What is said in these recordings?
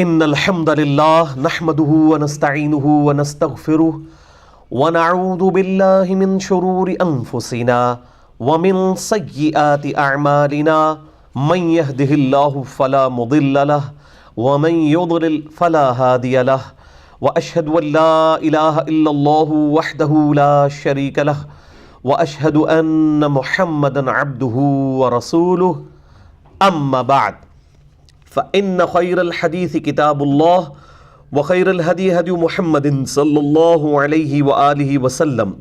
ان الحمد للہ نحمده ونستعینه ونستغفره ونعوذ باللہ من شرور انفسنا ومن سیئات اعمالنا من يهده الله فلا مضل له ومن يضلل فلا هادي له واشهد ان لا اله الا الله وحده لا شريك له واشهد ان محمدا عبده ورسوله اما بعد فإن خير الحديث كتاب الله وخير الهدي هدي محمد صلى الله عليه وآله وسلم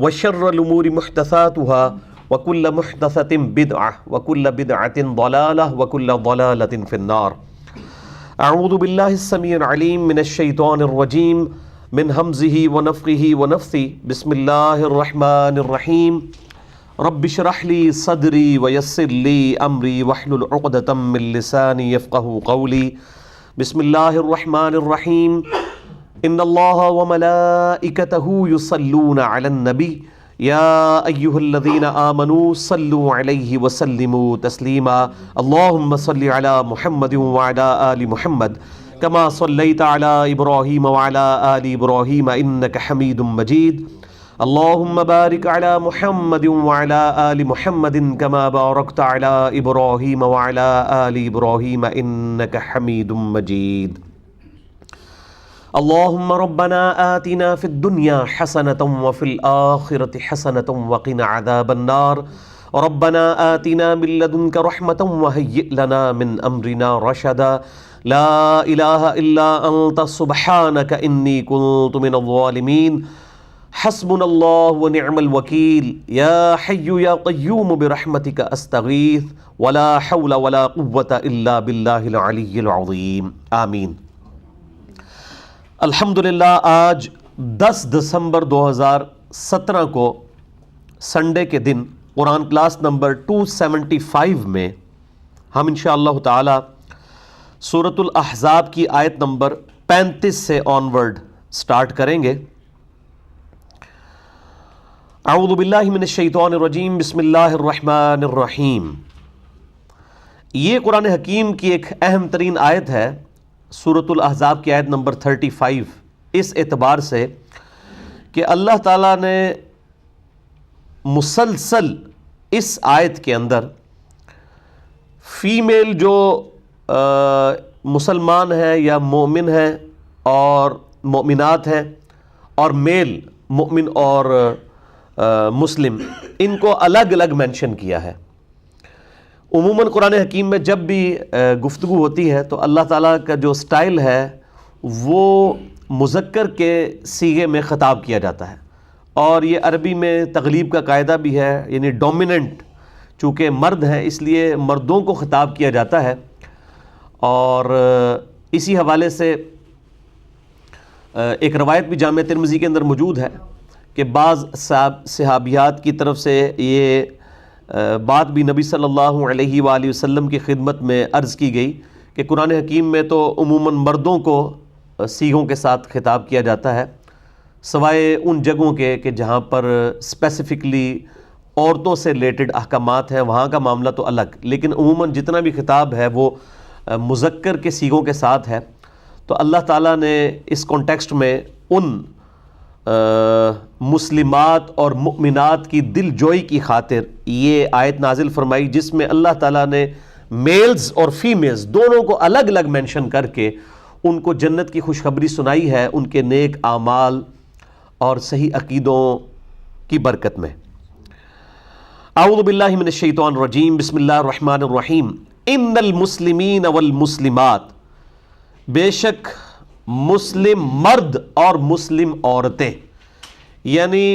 وشر الأمور محدثاتها وكل محدثة بدعة وكل بدعة ضلالة وكل ضلالة في النار. أعوذ بالله السميع العليم من الشيطان الرجيم من همزه ونفخه ونفثه. بسم الله الرحمن الرحيم. رب اشرح لي صدري ويسر لي امري واحلل عقدة من لساني يفقهوا قولي. بسم الله الرحمن الرحيم. ان الله وملائكته يصلون على النبي يا ايها الذين امنوا صلوا عليه وسلموا تسليما. اللهم صل على محمد وعلى ال محمد كما صليت على ابراهيم وعلى ال ابراهيم انك حميد مجيد. اللهم بارك على محمد وعلى آل محمد كما باركت على إبراهيم وعلى آل إبراهيم إنك حميد مجيد. اللهم ربنا آتنا في الدنيا حسنة وفي الآخرة حسنة وقنا عذاب النار. ربنا آتنا من لدنك رحمة وهيئ لنا من أمرنا رشدا. لا إله إلا أنت سبحانك إني كنت من الظالمين. حسبنا اللہ ونعم الوکیل. یا حی یا قیوم برحمتک استغیث ولا حول ولا قوة الا باللہ العلی العظیم. آمین. الحمدللہ آج 10 دسمبر 2017 کو سنڈے کے دن قرآن کلاس نمبر 275 میں ہم انشاءاللہ تعالی سورۃ الاحزاب کی آیت نمبر 35 سے آنورڈ سٹارٹ کریں گے. اعوذ باللہ من الشیطان الرجیم. بسم اللہ الرحمن الرحیم. یہ قرآن حکیم کی ایک اہم ترین آیت ہے، سورۃ الاحزاب کی آیت نمبر 35، اس اعتبار سے کہ اللہ تعالیٰ نے مسلسل اس آیت کے اندر فیمیل جو مسلمان ہیں یا مومن ہیں اور مومنات ہیں، اور میل مومن اور مسلم، ان کو الگ الگ مینشن کیا ہے. عموماً قرآن حکیم میں جب بھی گفتگو ہوتی ہے تو اللہ تعالیٰ کا جو سٹائل ہے وہ مذکر کے صیغے میں خطاب کیا جاتا ہے، اور یہ عربی میں تغلیب کا قاعدہ بھی ہے، یعنی ڈومیننٹ چونکہ مرد ہیں اس لیے مردوں کو خطاب کیا جاتا ہے. اور اسی حوالے سے ایک روایت بھی جامع ترمذی کے اندر موجود ہے کہ بعض صحابیات کی طرف سے یہ بات بھی نبی صلی اللہ علیہ وآلہ وسلم کی خدمت میں عرض کی گئی کہ قرآن حکیم میں تو عموماً مردوں کو صیغوں کے ساتھ خطاب کیا جاتا ہے، سوائے ان جگہوں کے کہ جہاں پر اسپیسیفکلی عورتوں سے ریلیٹڈ احکامات ہیں، وہاں کا معاملہ تو الگ، لیکن عموماً جتنا بھی خطاب ہے وہ مذکر کے صیغوں کے ساتھ ہے. تو اللہ تعالیٰ نے اس کانٹیکسٹ میں ان مسلمات اور مؤمنات کی دل جوئی کی خاطر یہ آیت نازل فرمائی، جس میں اللہ تعالیٰ نے میلز اور فیمیلز دونوں کو الگ الگ مینشن کر کے ان کو جنت کی خوشخبری سنائی ہے، ان کے نیک اعمال اور صحیح عقیدوں کی برکت میں. اعوذ باللہ من الشیطان الرجیم. بسم اللہ الرحمن الرحیم. ان المسلمین والمسلمات، بے شک مسلم مرد اور مسلم عورتیں، یعنی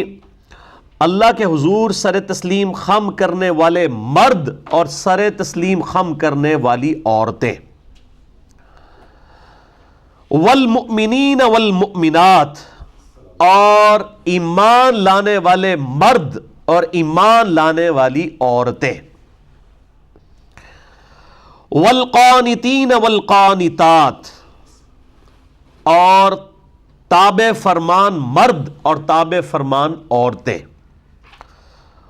اللہ کے حضور سر تسلیم خم کرنے والے مرد اور سر تسلیم خم کرنے والی عورتیں، والمؤمنین والمؤمنات، اور ایمان لانے والے مرد اور ایمان لانے والی عورتیں، والقانتین والقانتات، اور تابع فرمان مرد اور تابع فرمان عورتیں،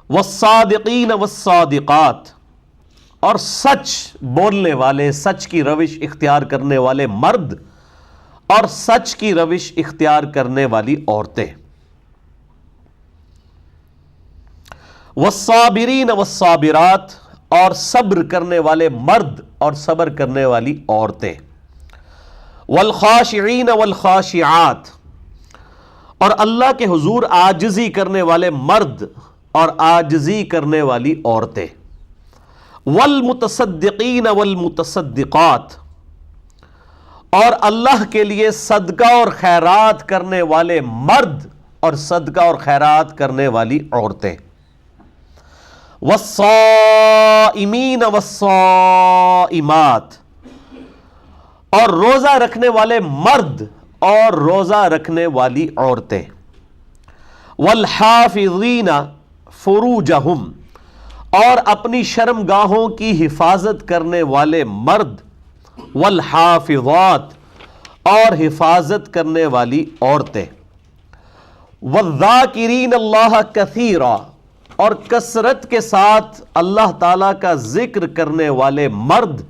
والصادقین والصادقات، اور سچ بولنے والے، سچ کی روش اختیار کرنے والے مرد اور سچ کی روش اختیار کرنے والی عورتیں۔ والصابرین والصابرات، اور صبر کرنے والے مرد اور صبر کرنے والی عورتیں۔ والخاشعین والخاشعات، اور اللہ کے حضور عاجزی کرنے والے مرد اور عاجزی کرنے والی عورتیں۔ والمتصدقین والمتصدقات، اور اللہ کے لیے صدقہ اور خیرات کرنے والے مرد اور صدقہ اور خیرات کرنے والی عورتیں۔ والصائمین والصائمات، اور روزہ رکھنے والے مرد اور روزہ رکھنے والی عورتیں۔ والحافظین فروجہم، اور اپنی شرمگاہوں کی حفاظت کرنے والے مرد۔ والحافظات، اور حفاظت کرنے والی عورتیں۔ والذاکرین اللہ کثیرا، اور کثرت کے ساتھ اللہ تعالی کا ذکر کرنے والے مرد۔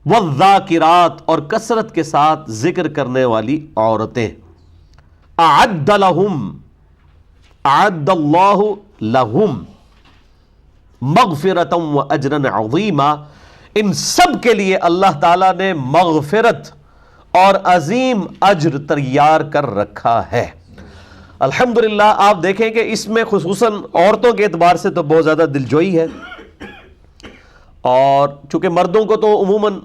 والذاکرات، اور کثرت کے ساتھ ذکر کرنے والی عورتیں۔ اعد لہم، اعد اللہ لہم مغفرۃ واجرا عظیما، ان سب کے لیے اللہ تعالیٰ نے مغفرت اور عظیم اجر تیار کر رکھا ہے۔ الحمدللہ آپ دیکھیں کہ اس میں خصوصاً عورتوں کے اعتبار سے تو بہت زیادہ دلجوئی ہے، اور چونکہ مردوں کو تو عموماً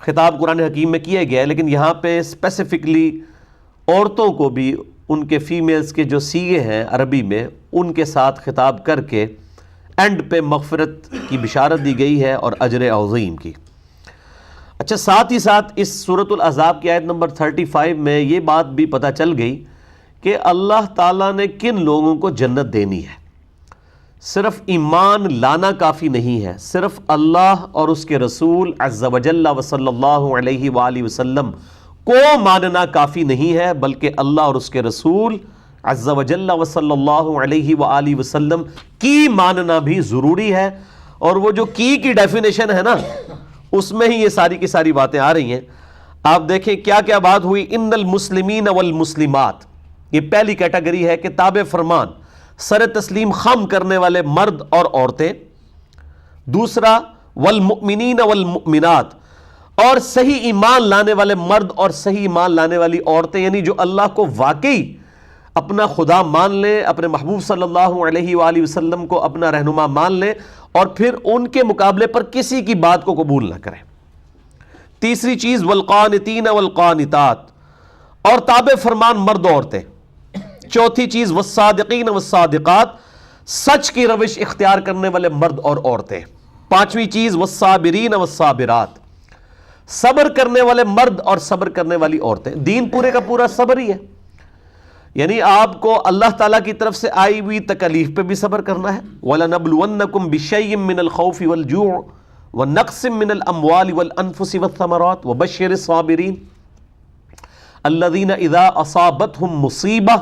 خطاب قرآن حکیم میں کیا گیا ہے، لیکن یہاں پہ اسپیسیفکلی عورتوں کو بھی ان کے فیمیلز کے جو سیغے ہیں عربی میں ان کے ساتھ خطاب کر کے اینڈ پہ مغفرت کی بشارت دی گئی ہے اور اجر عظیم کی۔ اچھا، ساتھ ہی ساتھ اس سورۃ الاحزاب کی آیت نمبر 35 میں یہ بات بھی پتہ چل گئی کہ اللہ تعالیٰ نے کن لوگوں کو جنت دینی ہے۔ صرف ایمان لانا کافی نہیں ہے، صرف اللہ اور اس کے رسول عز و جل و صلی اللہ علیہ وآلہ وسلم کو ماننا کافی نہیں ہے، بلکہ اللہ اور اس کے رسول عز و جل و صلی اللہ علیہ وآلہ وسلم کی ماننا بھی ضروری ہے۔ اور وہ جو کی ڈیفینیشن ہے نا، اس میں ہی یہ ساری کی ساری باتیں آ رہی ہیں۔ آپ دیکھیں کیا کیا بات ہوئی۔ ان المسلمین والمسلمات، یہ پہلی کیٹیگری ہے کہ تابع فرمان، سر تسلیم خم کرنے والے مرد اور عورتیں۔ دوسرا والمؤمنین والمؤمنات، اور صحیح ایمان لانے والے مرد اور صحیح ایمان لانے والی عورتیں، یعنی جو اللہ کو واقعی اپنا خدا مان لیں، اپنے محبوب صلی اللہ علیہ وآلہ وسلم کو اپنا رہنما مان لیں، اور پھر ان کے مقابلے پر کسی کی بات کو قبول نہ کریں۔ تیسری چیز والقانتین والقانتات، اور تابع فرمان مرد و عورتیں۔ چوتھی چیز والصادقین والصادقات، سچ کی روش اختیار کرنے والے مرد اور عورتیں۔ پانچویں چیز والصابرین والصابرات، صبر کرنے والے مرد اور صبر کرنے والی عورتیں۔ دین پورے کا پورا صبر ہی ہے، یعنی آپ کو اللہ تعالیٰ کی طرف سے آئی ہوئی تکلیف پہ بھی صبر کرنا ہے۔ وَلَنَبْلُوَنَّكُمْ بِشَيْءٍ مِّنَ الْخَوْفِ وَالْجُوعِ وَنَقْصٍ مِّنَ الْأَمْوَالِ وَالْأَنفُسِ وَالثَّمَرَاتِ وَبَشِّرِ الصَّابِرِينَ الَّذِينَ إِذَا أَصَابَتْهُمْ مُصِيبَةٌ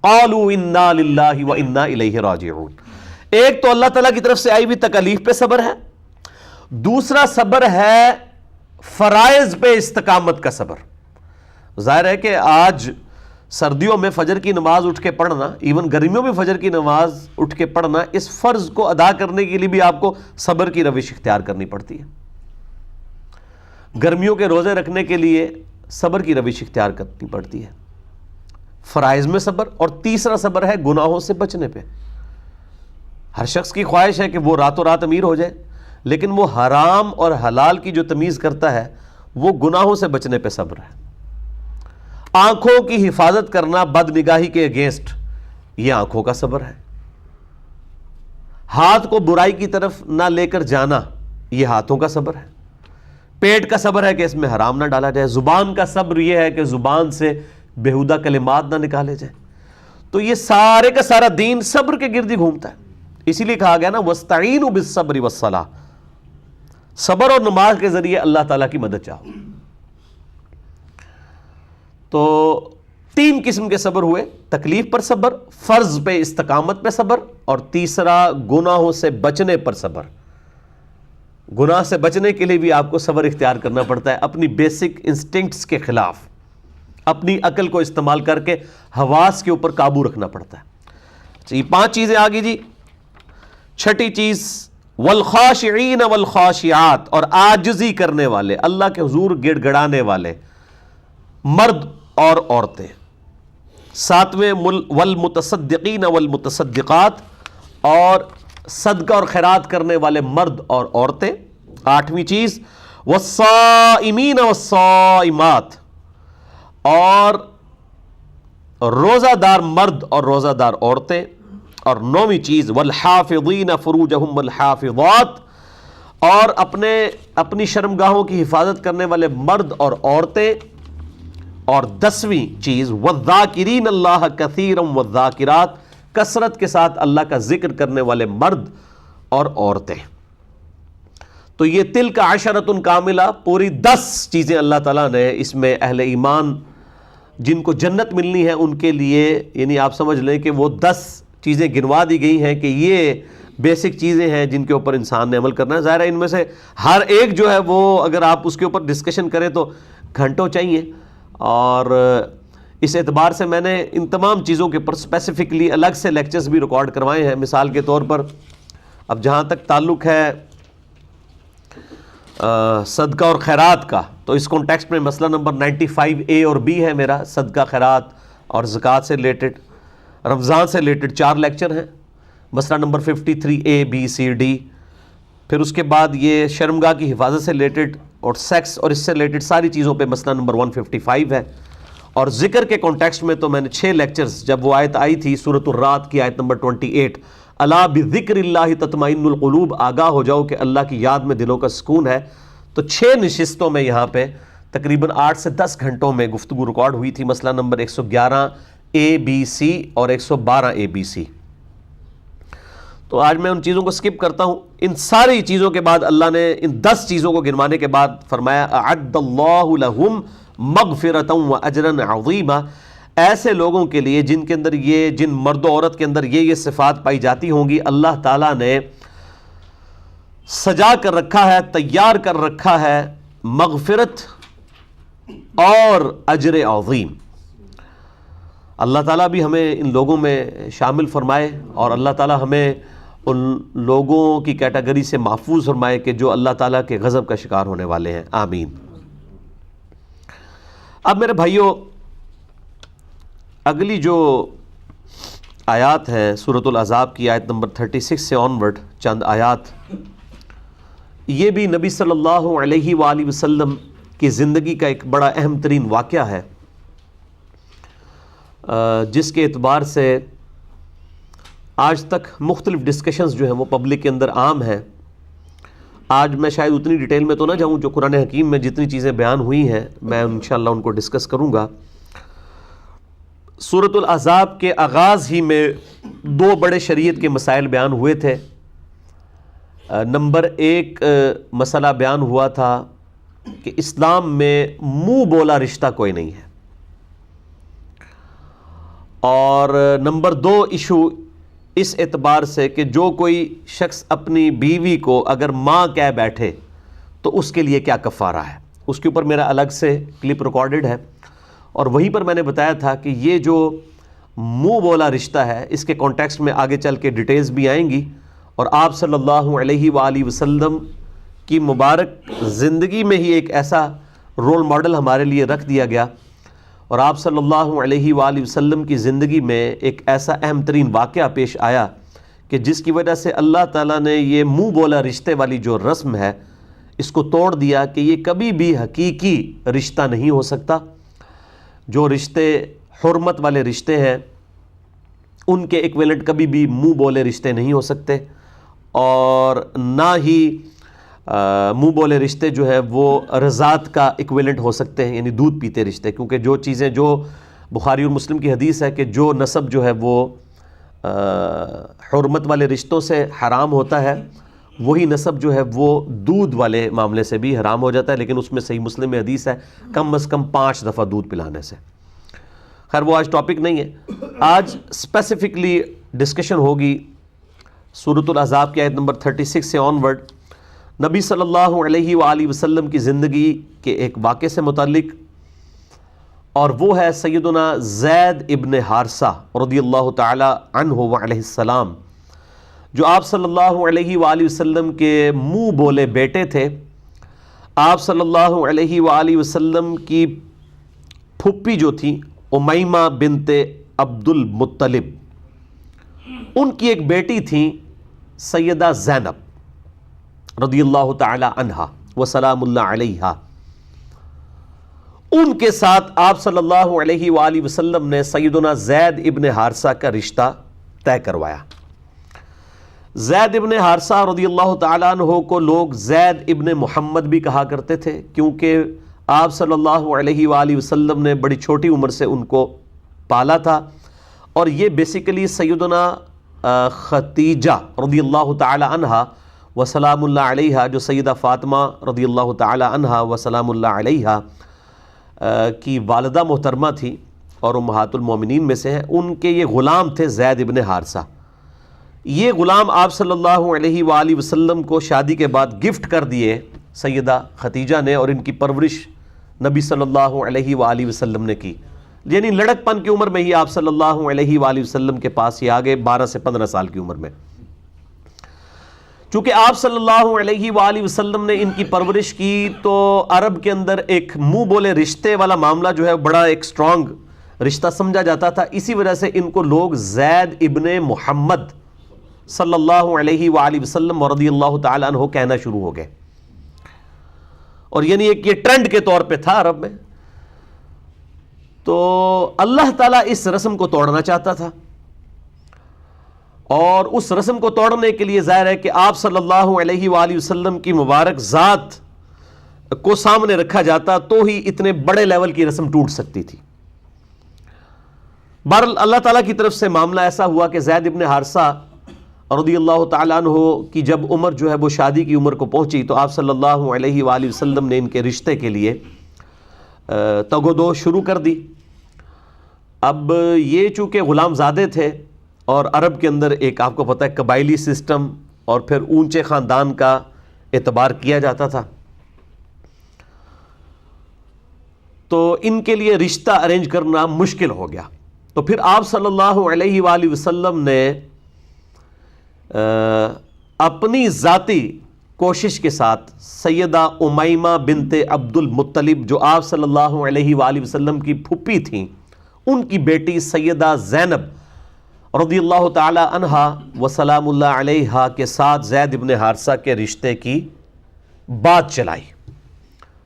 قَالُوا إِنَّا لِلَّهِ وَإِنَّا إِلَيْهِ رَاجِعُونَ۔ ایک تو اللہ تعالیٰ کی طرف سے آئی ہوئی تکلیف پہ صبر ہے، دوسرا صبر ہے فرائض پہ استقامت کا صبر۔ ظاہر ہے کہ آج سردیوں میں فجر کی نماز اٹھ کے پڑھنا، ایون گرمیوں میں فجر کی نماز اٹھ کے پڑھنا، اس فرض کو ادا کرنے کے لیے بھی آپ کو صبر کی روش اختیار کرنی پڑتی ہے۔ گرمیوں کے روزے رکھنے کے لیے صبر کی روش اختیار کرنی پڑتی ہے، فرائض میں صبر۔ اور تیسرا صبر ہے گناہوں سے بچنے پہ۔ ہر شخص کی خواہش ہے کہ وہ راتوں رات امیر ہو جائے، لیکن وہ حرام اور حلال کی جو تمیز کرتا ہے وہ گناہوں سے بچنے پہ صبر ہے۔ آنکھوں کی حفاظت کرنا بد نگاہی کے اگینسٹ، یہ آنکھوں کا صبر ہے۔ ہاتھ کو برائی کی طرف نہ لے کر جانا، یہ ہاتھوں کا صبر ہے۔ پیٹ کا صبر ہے کہ اس میں حرام نہ ڈالا جائے۔ زبان کا صبر یہ ہے کہ زبان سے بےہودہ کلمات نہ نکالے جائیں۔ تو یہ سارے کا سارا دین صبر کے گرد ہی گھومتا ہے۔ اسی لیے کہا گیا نا وَاسْتَعِینُوا بِالصَّبْرِ وَالصَّلَاةِ، صبر اور نماز کے ذریعے اللہ تعالیٰ کی مدد چاہو۔ تو تین قسم کے صبر ہوئے، تکلیف پر صبر، فرض پہ استقامت پہ صبر، اور تیسرا گناہوں سے بچنے پر صبر۔ گناہ سے بچنے کے لیے بھی آپ کو صبر اختیار کرنا پڑتا ہے، اپنی بیسک انسٹنکٹس کے خلاف اپنی عقل کو استعمال کر کے حواس کے اوپر قابو رکھنا پڑتا ہے۔ یہ 5 چیزیں آگی جی۔ چھٹی چیز والخاشعین والخاشعات، اور عاجزی کرنے والے، اللہ کے حضور گڑ گڑانے والے مرد اور عورتیں۔ 7ویں والمتصدقین والمتصدقات، اور صدقہ اور خیرات کرنے والے مرد اور عورتیں۔ 8ویں چیز والصائمین والصائمات، اور روزہ دار مرد اور روزہ دار عورتیں۔ اور 9ویں چیز والحافظین فروجہم والحافظات، اور اپنی شرمگاہوں کی حفاظت کرنے والے مرد اور عورتیں۔ اور 10ویں چیز والذاکرین اللہ کثیرا والذاکرات، کثرت کے ساتھ اللہ کا ذکر کرنے والے مرد اور عورتیں۔ تو یہ تلک عشرۃ کاملہ، پوری 10 چیزیں اللہ تعالیٰ نے اس میں اہل ایمان جن کو جنت ملنی ہے ان کے لیے، یعنی آپ سمجھ لیں کہ وہ 10 چیزیں گنوا دی گئی ہیں کہ یہ بیسک چیزیں ہیں جن کے اوپر انسان نے عمل کرنا ہے۔ ظاہر ہے ان میں سے ہر ایک جو ہے وہ اگر آپ اس کے اوپر ڈسکشن کریں تو گھنٹوں چاہیے، اور اس اعتبار سے میں نے ان تمام چیزوں کے اوپر اسپیسیفکلی الگ سے لیکچرز بھی ریکارڈ کروائے ہیں۔ مثال کے طور پر اب جہاں تک تعلق ہے صدقہ اور خیرات کا، تو اس کانٹیکسٹ میں مسئلہ نمبر 95A اور B ہے میرا، صدقہ خیرات اور زکوٰۃ سے ریلیٹڈ۔ رمضان سے ریلیٹڈ 4 لیکچر ہیں، مسئلہ number 53A B C D۔ پھر اس کے بعد یہ شرمگاہ کی حفاظت سے ریلیٹڈ اور سیکس اور اس سے ریلیٹڈ ساری چیزوں پہ مسئلہ نمبر 155 ہے۔ اور ذکر کے کانٹیکسٹ میں تو میں نے 6 لیکچرز، جب وہ آیت آئی تھی سورۃ الرعد کی آیت نمبر 28، الا بذکر اللہ تطمئن القلوب، آگاہ ہو جاؤ کہ اللہ کی یاد میں دلوں کا سکون ہے، تو 6 نشستوں میں یہاں پہ تقریباً 8 سے 10 گھنٹوں میں گفتگو ریکارڈ ہوئی تھی، مسئلہ نمبر 111A B C اور 112A B C۔ تو آج میں ان چیزوں کو سکپ کرتا ہوں۔ ان ساری چیزوں کے بعد اللہ نے ان 10 چیزوں کو گنوانے کے بعد فرمایا اعد اللہ لہم مغفرۃ واجرا عظیما، ایسے لوگوں کے لیے جن کے اندر جن مرد و عورت کے اندر یہ صفات پائی جاتی ہوں گی، اللہ تعالیٰ نے سجا کر رکھا ہے، تیار کر رکھا ہے مغفرت اور اجر عظیم۔ اللہ تعالیٰ بھی ہمیں ان لوگوں میں شامل فرمائے، اور اللہ تعالیٰ ہمیں ان لوگوں کی کیٹیگری سے محفوظ فرمائے کہ جو اللہ تعالیٰ کے غضب کا شکار ہونے والے ہیں، آمین۔ اب میرے بھائیوں، اگلی جو آیات ہیں سورۃ الاحزاب کی آیت نمبر 36 سے آنورڈ، چند آیات، یہ بھی نبی صلی اللہ علیہ وآلہ وسلم کی زندگی کا ایک بڑا اہم ترین واقعہ ہے، جس کے اعتبار سے آج تک مختلف ڈسکشنز جو ہیں وہ پبلک کے اندر عام ہیں۔ آج میں شاید اتنی ڈیٹیل میں تو نہ جاؤں، جو قرآن حکیم میں جتنی چیزیں بیان ہوئی ہیں میں انشاءاللہ ان کو ڈسکس کروں گا۔ سورۃ الاحزاب کے آغاز ہی میں 2 بڑے شریعت کے مسائل بیان ہوئے تھے۔ نمبر 1 مسئلہ بیان ہوا تھا کہ اسلام میں منہ بولا رشتہ کوئی نہیں ہے، اور نمبر 2 ایشو اس اعتبار سے کہ جو کوئی شخص اپنی بیوی کو اگر ماں کہہ بیٹھے تو اس کے لیے کیا کفارہ ہے، اس کے اوپر میرا الگ سے کلپ ریکارڈڈ ہے، اور وہیں پر میں نے بتایا تھا کہ یہ جو منہ بولا رشتہ ہے اس کے کانٹیکسٹ میں آگے چل کے ڈیٹیلز بھی آئیں گی، اور آپ صلی اللہ علیہ وآلہ وسلم کی مبارک زندگی میں ہی ایک ایسا رول ماڈل ہمارے لیے رکھ دیا گیا، اور آپ صلی اللہ علیہ وآلہ وسلم کی زندگی میں ایک ایسا اہم ترین واقعہ پیش آیا کہ جس کی وجہ سے اللہ تعالیٰ نے یہ منہ بولا رشتے والی جو رسم ہے اس کو توڑ دیا کہ یہ کبھی بھی حقیقی رشتہ نہیں ہو سکتا۔ جو رشتے حرمت والے رشتے ہیں ان کے ایکویلنٹ کبھی بھی منہ بولے رشتے نہیں ہو سکتے، اور نہ ہی منہ بولے رشتے جو ہے وہ رضاعت کا ایکویلنٹ ہو سکتے ہیں، یعنی دودھ پیتے رشتے، کیونکہ جو چیزیں جو بخاری اور مسلم کی حدیث ہے کہ جو نسب جو ہے وہ حرمت والے رشتوں سے حرام ہوتا ہے، وہی نسب جو ہے وہ دودھ والے معاملے سے بھی حرام ہو جاتا ہے، لیکن اس میں صحیح مسلم میں حدیث ہے کم از کم 5 دفعہ دودھ پلانے سے۔ خیر وہ آج ٹاپک نہیں ہے، آج اسپیسیفکلی ڈسکشن ہوگی سورۃ الاحزاب کی آیت نمبر 36 سے آنورڈ، نبی صلی اللہ علیہ وآلہ وسلم کی زندگی کے ایک واقعے سے متعلق، اور وہ ہے سیدنا زید ابن حارثہ رضی اللہ تعالی عنہ وعلیہ السلام، جو آپ صلی اللہ علیہ وآلہ وسلم کے منہ بولے بیٹے تھے۔ آپ صلی اللہ علیہ وآلہ وسلم کی پھپھی جو تھی امیمہ بنت عبد المطلب، ان کی ایک بیٹی تھی سیدہ زینب رضی اللہ تعالی عنہا وسلام اللہ علیہا۔ ان کے ساتھ آپ صلی اللہ علیہ وآلہ وسلم نے سیدنا زید ابن حارثہ کا رشتہ طے کروایا۔ زید ابن حارثہ رضی اللہ تعالیٰ عنہ کو لوگ زید ابن محمد بھی کہا کرتے تھے، کیونکہ آپ صلی اللہ علیہ وآلہ وسلم نے بڑی چھوٹی عمر سے ان کو پالا تھا، اور یہ بیسیکلی سیدنا خدیجہ رضی اللہ تعالی عنہا وسلام اللہ علیہا، جو سیدہ فاطمہ رضی اللہ تعالی عنہا وسلام اللہ علیہا کی والدہ محترمہ تھی اور امہات المومنین میں سے ہیں، ان کے یہ غلام تھے زید ابن حارثہ۔ یہ غلام آپ صلی اللہ علیہ وآلہ وسلم کو شادی کے بعد گفٹ کر دیے سیدہ خدیجہ نے، اور ان کی پرورش نبی صلی اللہ علیہ وآلہ وسلم نے کی، یعنی لڑک پن کی عمر میں ہی آپ صلی اللہ علیہ وآلہ وسلم کے پاس ہی آگے 12 سے 15 سال کی عمر میں۔ چونکہ آپ صلی اللہ علیہ وآلہ وسلم نے ان کی پرورش کی، تو عرب کے اندر ایک منہ بولے رشتے والا معاملہ جو ہے بڑا ایک سٹرونگ رشتہ سمجھا جاتا تھا، اسی وجہ سے ان کو لوگ زید ابن محمد صلی اللہ علیہ وآلہ وسلم رضی اللہ تعالی عنہ کہنا شروع ہو گئے، اور یعنی ایک یہ ٹرینڈ کے طور پہ تھا عرب میں۔ تو اللہ تعالیٰ اس رسم کو توڑنا چاہتا تھا، اور اس رسم کو توڑنے کے لیے ظاہر ہے کہ آپ صلی اللہ علیہ وآلہ وسلم کی مبارک ذات کو سامنے رکھا جاتا تو ہی اتنے بڑے لیول کی رسم ٹوٹ سکتی تھی۔ بہرحال اللہ تعالیٰ کی طرف سے معاملہ ایسا ہوا کہ زید ابن حارثہ رضی اللہ تعالیٰ عنہ کی جب عمر جو ہے وہ شادی کی عمر کو پہنچی، تو آپ صلی اللہ علیہ وآلہ وسلم نے ان کے رشتے کے لیے تگ و دو شروع کر دی۔ اب یہ چونکہ غلام زادے تھے، اور عرب کے اندر ایک آپ کو پتہ ہے قبائلی سسٹم اور پھر اونچے خاندان کا اعتبار کیا جاتا تھا، تو ان کے لیے رشتہ ارینج کرنا مشکل ہو گیا۔ تو پھر آپ صلی اللہ علیہ وآلہ وسلم نے اپنی ذاتی کوشش کے ساتھ سیدہ امیمہ بنت عبد المطلب، جو آپ صلی اللہ علیہ وآلہ وسلم کی پھپھی تھیں، ان کی بیٹی سیدہ زینب رضی اللہ تعالی عنہا وسلام اللہ علیہا کے ساتھ زید ابن حارثہ کے رشتے کی بات چلائی۔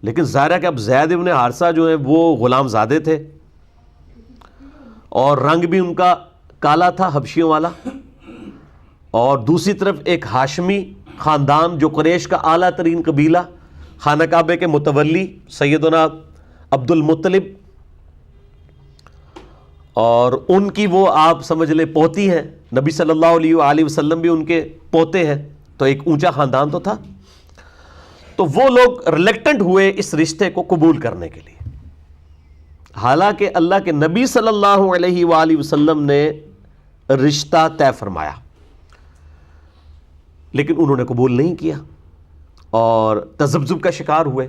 لیکن ظاہر ہے کہ اب زید ابن حارثہ جو ہیں وہ غلام زادے تھے، اور رنگ بھی ان کا کالا تھا حبشیوں والا، اور دوسری طرف ایک ہاشمی خاندان جو قریش کا اعلیٰ ترین قبیلہ، خانہ کعبہ کے متولی سیدنا عبد المطلب، اور ان کی وہ آپ سمجھ لیں پوتی ہیں، نبی صلی اللہ علیہ وآلہ وسلم بھی ان کے پوتے ہیں، تو ایک اونچا خاندان تو تھا۔ تو وہ لوگ ریلیکٹنٹ ہوئے اس رشتے کو قبول کرنے کے لیے، حالانکہ اللہ کے نبی صلی اللہ علیہ وآلہ وسلم نے رشتہ طے فرمایا، لیکن انہوں نے قبول نہیں کیا اور تذبذب کا شکار ہوئے۔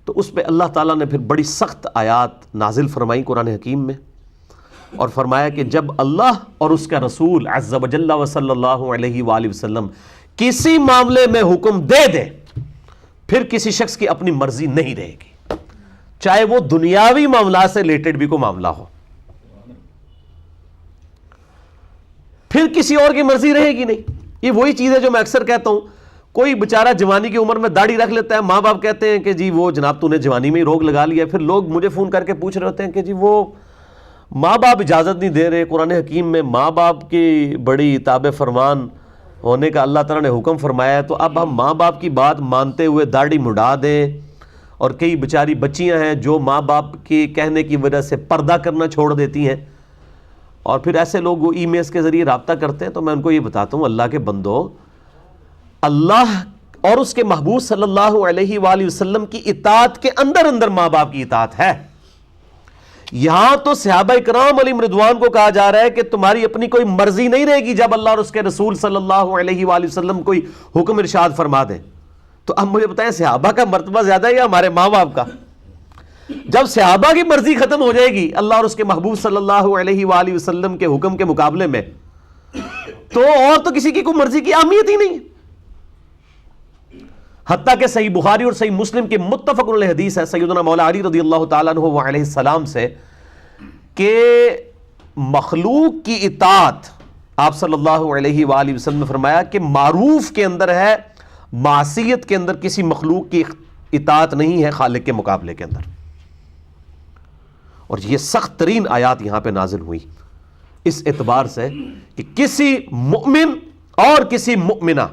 تو اس پہ اللہ تعالیٰ نے پھر بڑی سخت آیات نازل فرمائی قرآن حکیم میں، اور فرمایا کہ جب اللہ اور اس کا رسول عز و جل و صلی اللہ علیہ وآلہ وسلم کسی معاملے میں حکم دے دے، پھر کسی شخص کی اپنی مرضی نہیں رہے گی، چاہے وہ دنیاوی معاملات سے ریلیٹڈ بھی کوئی معاملہ ہو، پھر کسی اور کی مرضی رہے گی نہیں۔ یہ وہی چیز ہے جو میں اکثر کہتا ہوں، کوئی بیچارہ جوانی کی عمر میں داڑھی رکھ لیتا ہے، ماں باپ کہتے ہیں کہ جی وہ جناب تو نے جوانی میں ہی روگ لگا لیا، پھر لوگ مجھے فون کر کے پوچھ رہے ہوتے ہیں کہ جی وہ ماں باپ اجازت نہیں دے رہے۔ قرآن حکیم میں ماں باپ کی بڑی تابع فرمان ہونے کا اللہ تعالیٰ نے حکم فرمایا ہے، تو اب ہم ماں باپ کی بات مانتے ہوئے داڑھی مڈا دیں، اور کئی بیچاری بچیاں ہیں جو ماں باپ کے کہنے کی وجہ سے پردہ کرنا چھوڑ دیتی ہیں، اور پھر ایسے لوگ ای میلز کے ذریعے رابطہ کرتے ہیں۔ تو میں ان کو یہ بتاتا ہوں، اللہ کے بندو، اللہ اور اس کے محبوب صلی اللہ علیہ وآلہ وسلم کی اطاعت کے اندر اندر ماں باپ کی اطاعت ہے۔ یہاں تو صحابہ اکرام علیہم رضوان کو کہا جا رہا ہے کہ تمہاری اپنی کوئی مرضی نہیں رہے گی جب اللہ اور اس کے رسول صلی اللہ علیہ وآلہ وسلم کوئی حکم ارشاد فرما دیں، تو اب مجھے بتائیں صحابہ کا مرتبہ زیادہ ہے یا ہمارے ماں باپ کا؟ جب صحابہ کی مرضی ختم ہو جائے گی اللہ اور اس کے محبوب صلی اللہ علیہ وآلہ وسلم کے حکم کے مقابلے میں، تو اور تو کسی کی کوئی مرضی کی اہمیت ہی نہیں۔ حتیٰ کہ صحیح بخاری اور صحیح مسلم کے متفق علیہ حدیث ہے سیدنا مولا علی رضی اللہ تعالیٰ عنہ علیہ السلام سے کہ مخلوق کی اطاعت، آپ صلی اللہ علیہ وآلہ وسلم نے فرمایا کہ معروف کے اندر ہے، معصیت کے اندر کسی مخلوق کی اطاعت نہیں ہے خالق کے مقابلے کے اندر۔ اور یہ سخت ترین آیات یہاں پہ نازل ہوئی اس اعتبار سے کہ کسی مؤمن اور کسی مؤمنہ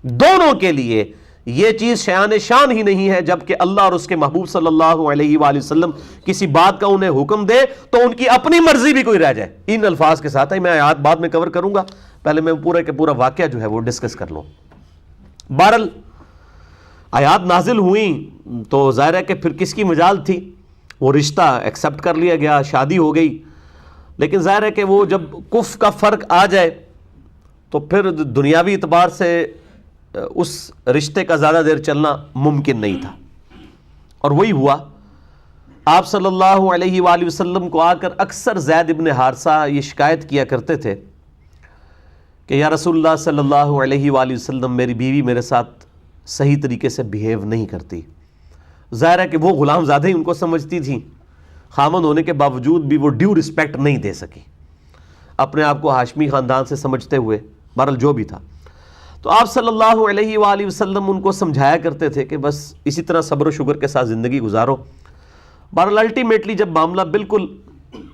دونوں کے لیے یہ چیز شیان شان ہی نہیں ہے جبکہ اللہ اور اس کے محبوب صلی اللہ علیہ وآلہ وسلم کسی بات کا انہیں حکم دے تو ان کی اپنی مرضی بھی کوئی رہ جائے۔ ان الفاظ کے ساتھ میں آیات بعد میں کور کروں گا، پہلے میں پورا کے پورا واقعہ جو ہے وہ ڈسکس کر لوں۔ بہرحال آیات نازل ہوئیں تو ظاہر ہے کہ پھر کس کی مجال تھی، وہ رشتہ ایکسیپٹ کر لیا گیا، شادی ہو گئی۔ لیکن ظاہر ہے کہ وہ جب کفر کا فرق آ جائے تو پھر دنیاوی اعتبار سے اس رشتے کا زیادہ دیر چلنا ممکن نہیں تھا، اور وہی ہوا۔ آپ صلی اللہ علیہ وآلہ وسلم کو آ کر اکثر زید ابن حارثہ یہ شکایت کیا کرتے تھے کہ یا رسول اللہ صلی اللہ علیہ وآلہ وسلم میری بیوی میرے ساتھ صحیح طریقے سے بیہیو نہیں کرتی۔ ظاہر ہے کہ وہ غلام زادہ ہی ان کو سمجھتی تھیں، خامند ہونے کے باوجود بھی وہ ڈیو رسپیکٹ نہیں دے سکی، اپنے آپ کو ہاشمی خاندان سے سمجھتے ہوئے، بہرحال جو بھی تھا۔ تو آپ صلی اللہ علیہ وآلہ وسلم ان کو سمجھایا کرتے تھے کہ بس اسی طرح صبر و شکر کے ساتھ زندگی گزارو۔ بہرحال الٹیمیٹلی جب معاملہ بالکل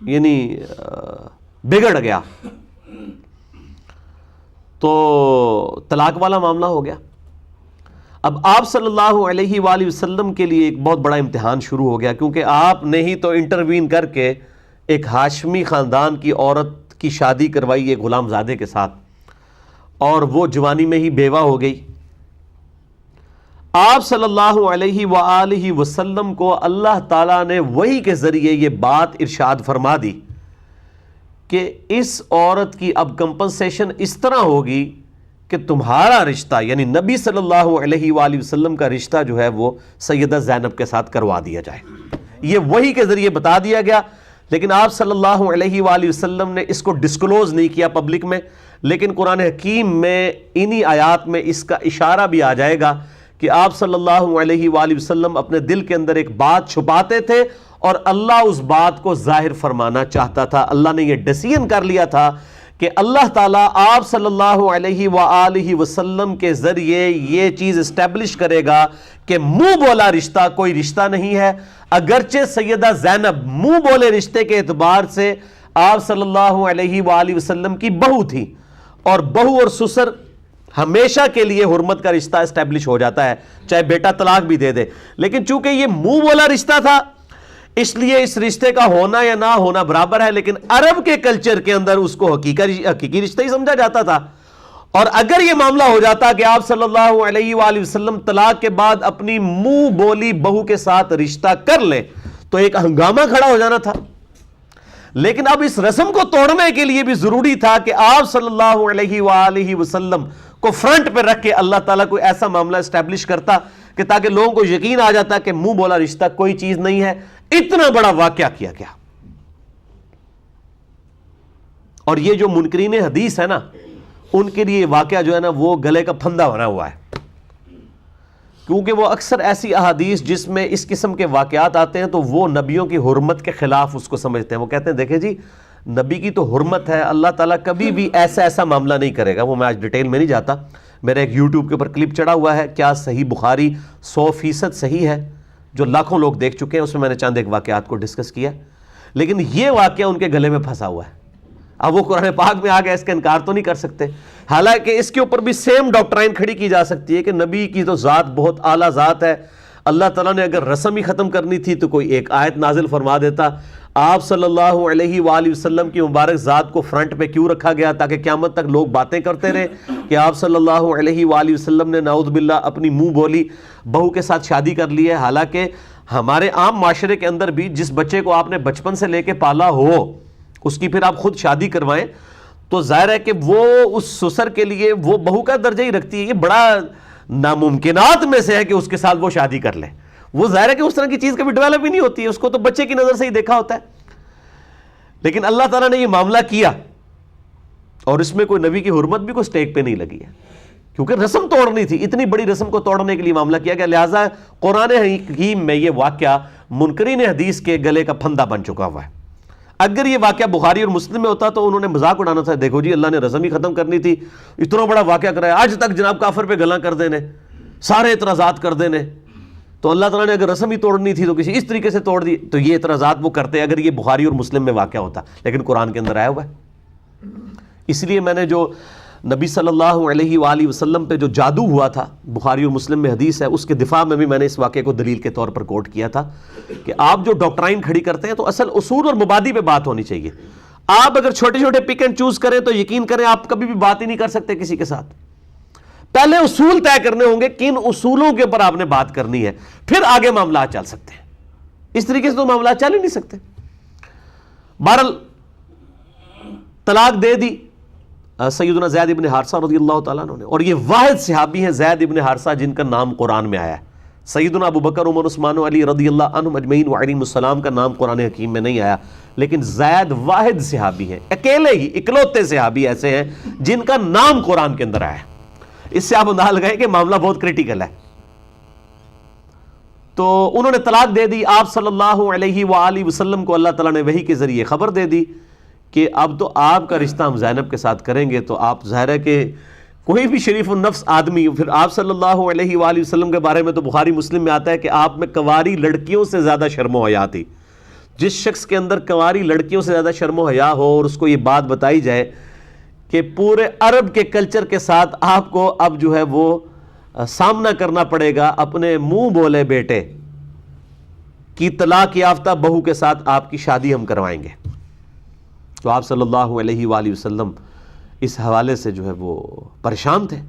یعنی بگڑ گیا تو طلاق والا معاملہ ہو گیا۔ اب آپ صلی اللہ علیہ وآلہ وسلم کے لیے ایک بہت بڑا امتحان شروع ہو گیا، کیونکہ آپ نے ہی تو انٹروین کر کے ایک ہاشمی خاندان کی عورت کی شادی کروائی ایک غلام زادے کے ساتھ، اور وہ جوانی میں ہی بیوہ ہو گئی۔ آپ صلی اللہ علیہ وآلہ وسلم کو اللہ تعالیٰ نے وحی کے ذریعے یہ بات ارشاد فرما دی کہ اس عورت کی اب کمپنسیشن اس طرح ہوگی کہ تمہارا رشتہ یعنی نبی صلی اللہ علیہ وآلہ وسلم کا رشتہ جو ہے وہ سیدہ زینب کے ساتھ کروا دیا جائے۔ یہ وحی کے ذریعے بتا دیا گیا، لیکن آپ صلی اللہ علیہ وآلہ وسلم نے اس کو ڈسکلوز نہیں کیا پبلک میں، لیکن قرآن حکیم میں انہی آیات میں اس کا اشارہ بھی آ جائے گا کہ آپ صلی اللہ علیہ وآلہ وسلم اپنے دل کے اندر ایک بات چھپاتے تھے اور اللہ اس بات کو ظاہر فرمانا چاہتا تھا۔ اللہ نے یہ ڈیسیژن کر لیا تھا کہ اللہ تعالیٰ آپ صلی اللہ علیہ وآلہ وسلم کے ذریعے یہ چیز اسٹیبلش کرے گا کہ منہ بولا رشتہ کوئی رشتہ نہیں ہے، اگرچہ سیدہ زینب منہ بولے رشتے کے اعتبار سے آپ صلی اللہ علیہ وآلہ وسلم کی بہو تھی، اور بہو اور سسر ہمیشہ کے لیے حرمت کا رشتہ اسٹیبلش ہو جاتا ہے چاہے بیٹا طلاق بھی دے دے، لیکن چونکہ یہ منہ بولا رشتہ تھا اس لیے اس رشتے کا ہونا یا نہ ہونا برابر ہے، لیکن عرب کے کلچر کے اندر اس کو حقیقی رشتہ ہی سمجھا جاتا تھا۔ اور اگر یہ معاملہ ہو جاتا کہ آپ صلی اللہ علیہ وآلہ وسلم طلاق کے بعد اپنی منہ بولی بہو کے ساتھ رشتہ کر لیں تو ایک ہنگامہ کھڑا ہو جانا تھا، لیکن اب اس رسم کو توڑنے کے لیے بھی ضروری تھا کہ آپ صلی اللہ علیہ وآلہ وسلم کو فرنٹ پہ رکھ کے اللہ تعالیٰ کوئی ایسا معاملہ اسٹیبلش کرتا کہ تاکہ لوگوں کو یقین آ جاتا کہ منہ بولا رشتہ کوئی چیز نہیں ہے۔ اتنا بڑا واقعہ کیا گیا، اور یہ جو منکرین حدیث ہے نا ان کے لیے واقعہ جو ہے نا وہ گلے کا پھندا بنا ہوا ہے، کیونکہ وہ اکثر ایسی احادیث جس میں اس قسم کے واقعات آتے ہیں تو وہ نبیوں کی حرمت کے خلاف اس کو سمجھتے ہیں۔ وہ کہتے ہیں دیکھیں جی نبی کی تو حرمت ہے، اللہ تعالیٰ کبھی بھی ایسا معاملہ نہیں کرے گا۔ وہ میں آج ڈیٹیل میں نہیں جاتا، میرے ایک یوٹیوب کے اوپر کلپ چڑھا ہوا ہے، کیا صحیح بخاری 100% صحیح ہے جو لاکھوں لوگ دیکھ چکے ہیں، اس میں نے چند ایک واقعات کو ڈسکس کیا، لیکن یہ واقعہ ان کے گلے میں پھنسا ہوا ہے۔ اب وہ قرآن پاک میں آ گیا، اس کا انکار تو نہیں کر سکتے، حالانکہ اس کے اوپر بھی سیم ڈاکٹرائن کھڑی کی جا سکتی ہے کہ نبی کی تو ذات بہت اعلیٰ ذات ہے، اللہ تعالیٰ نے اگر رسم ہی ختم کرنی تھی تو کوئی ایک آیت نازل فرما دیتا۔ آپ صلی اللہ علیہ وآلہ وسلم کی مبارک ذات کو فرنٹ پہ کیوں رکھا گیا؟ تاکہ قیامت تک لوگ باتیں کرتے رہے کہ آپ صلی اللہ علیہ وآلہ وسلم نے نعوذ باللہ اپنی منہ بولی بہو کے ساتھ شادی کر لی ہے۔ حالانکہ ہمارے عام معاشرے کے اندر بھی جس بچے کو آپ نے بچپن سے لے کے پالا ہو اس کی پھر آپ خود شادی کروائیں تو ظاہر ہے کہ وہ اس سسر کے لیے وہ بہو کا درجہ ہی رکھتی ہے۔ یہ بڑا ناممکنات میں سے ہے کہ اس کے ساتھ وہ شادی کر لے. وہ ظاہر ہے کہ اس طرح کی چیز کبھی ڈیولپ ہی نہیں ہوتی ہے, اس کو تو بچے کی نظر سے ہی دیکھا ہوتا ہے. لیکن اللہ تعالیٰ نے یہ معاملہ کیا اور اس میں کوئی نبی کی حرمت بھی کوئی سٹیک پہ نہیں لگی ہے, کیونکہ رسم توڑنی تھی. اتنی بڑی رسم کو توڑنے کے لیے معاملہ کیا گیا. لہٰذا قرآن حکیم میں یہ واقعہ منکرین حدیث کے گلے کا پھندا بن چکا ہوا ہے. اگر یہ واقعہ بخاری اور مسلم میں ہوتا تو انہوں نے مذاق اڑانا تھا, دیکھو جی اللہ نے رسم ہی ختم کرنی تھی, اتنا بڑا واقعہ کرایا, آج تک جناب کافر پہ گلاں کر دینے, سارے اعتراضات کر دینے. تو اللہ تعالیٰ نے اگر رسم ہی توڑنی تھی تو کسی اس طریقے سے توڑ دی. تو یہ اعتراضات وہ کرتے اگر یہ بخاری اور مسلم میں واقعہ ہوتا, لیکن قرآن کے اندر آیا ہوا ہے. اس لیے میں نے جو نبی صلی اللہ علیہ وآلہ وسلم پہ جو جادو ہوا تھا, بخاری اور مسلم میں حدیث ہے, اس کے دفاع میں بھی میں نے اس واقعے کو دلیل کے طور پر کوٹ کیا تھا کہ آپ جو ڈاکٹرائن کھڑی کرتے ہیں تو اصل اصول اور مبادی پہ بات ہونی چاہیے. آپ اگر چھوٹے چھوٹے پک اینڈ چوز کریں تو یقین کریں آپ کبھی بھی بات ہی نہیں کر سکتے کسی کے ساتھ. پہلے اصول طے کرنے ہوں گے, کن اصولوں کے اوپر آپ نے بات کرنی ہے, پھر آگے معاملات چل سکتے ہیں. اس طریقے سے تو معاملات چل ہی نہیں سکتے. بہرحال طلاق دے دی سیدنا زید ابن حارثہ رضی اللہ تعالیٰ عنہ نے, اور یہ واحد صحابی ہیں زید ابن حارثہ جن کا نام قرآن میں آیا ہے. سیدنا ابو بکر, عمر, عثمان و علی رضی اللہ عنہم اجمعین وعلیہم السلام کا نام قرآن حکیم میں نہیں آیا, لیکن زید واحد صحابی ہیں, اکیلے ہی اکلوتے صحابی ایسے ہیں جن کا نام قرآن کے اندر آیا ہے. اس سے آپ اندازہ لگائیں کہ معاملہ بہت کریٹیکل ہے. تو انہوں نے طلاق دے دی. آپ صلی اللہ علیہ وآلہ وسلم کو اللہ تعالیٰ نے وحی کے ذریعے خبر دے دی کہ اب تو آپ کا رشتہ ہم زینب کے ساتھ کریں گے. تو آپ ظاہر ہے کہ کوئی بھی شریف النفس آدمی, پھر آپ صلی اللہ علیہ وآلہ وسلم کے بارے میں تو بخاری مسلم میں آتا ہے کہ آپ میں کنواری لڑکیوں سے زیادہ شرم و حیا تھی. جس شخص کے اندر کنواری لڑکیوں سے زیادہ شرم و حیا ہو اور اس کو یہ بات بتائی جائے کہ پورے عرب کے کلچر کے ساتھ آپ کو اب جو ہے وہ سامنا کرنا پڑے گا اپنے منہ بولے بیٹے کی طلاق یافتہ بہو کے ساتھ آپ کی شادی ہم کروائیں گے, تو آپ صلی اللہ علیہ وآلہ وسلم اس حوالے سے جو ہے وہ پریشان تھے.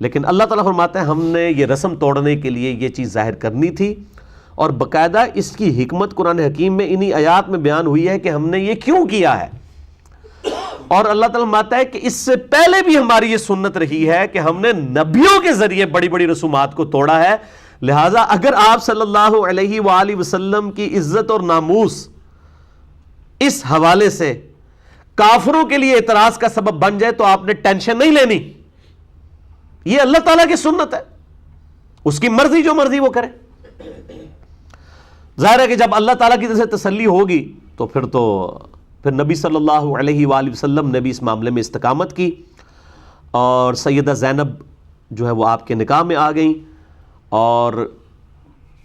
لیکن اللہ تعالیٰ فرماتا ہے ہم نے یہ رسم توڑنے کے لیے یہ چیز ظاہر کرنی تھی, اور باقاعدہ اس کی حکمت قرآن حکیم میں انہی آیات میں بیان ہوئی ہے کہ ہم نے یہ کیوں کیا ہے. اور اللہ تعالیٰ فرماتا ہے کہ اس سے پہلے بھی ہماری یہ سنت رہی ہے کہ ہم نے نبیوں کے ذریعے بڑی بڑی رسومات کو توڑا ہے. لہٰذا اگر آپ صلی اللہ علیہ وآلہ وسلم کی عزت اور ناموس اس حوالے سے کافروں کے لیے اعتراض کا سبب بن جائے تو آپ نے ٹینشن نہیں لینی. یہ اللہ تعالیٰ کی سنت ہے, اس کی مرضی جو مرضی وہ کرے. ظاہر ہے کہ جب اللہ تعالیٰ کی طرف سے تسلی ہوگی تو پھر نبی صلی اللہ علیہ وآلہ وسلم نے بھی اس معاملے میں استقامت کی, اور سیدہ زینب جو ہے وہ آپ کے نکاح میں آ گئیں, اور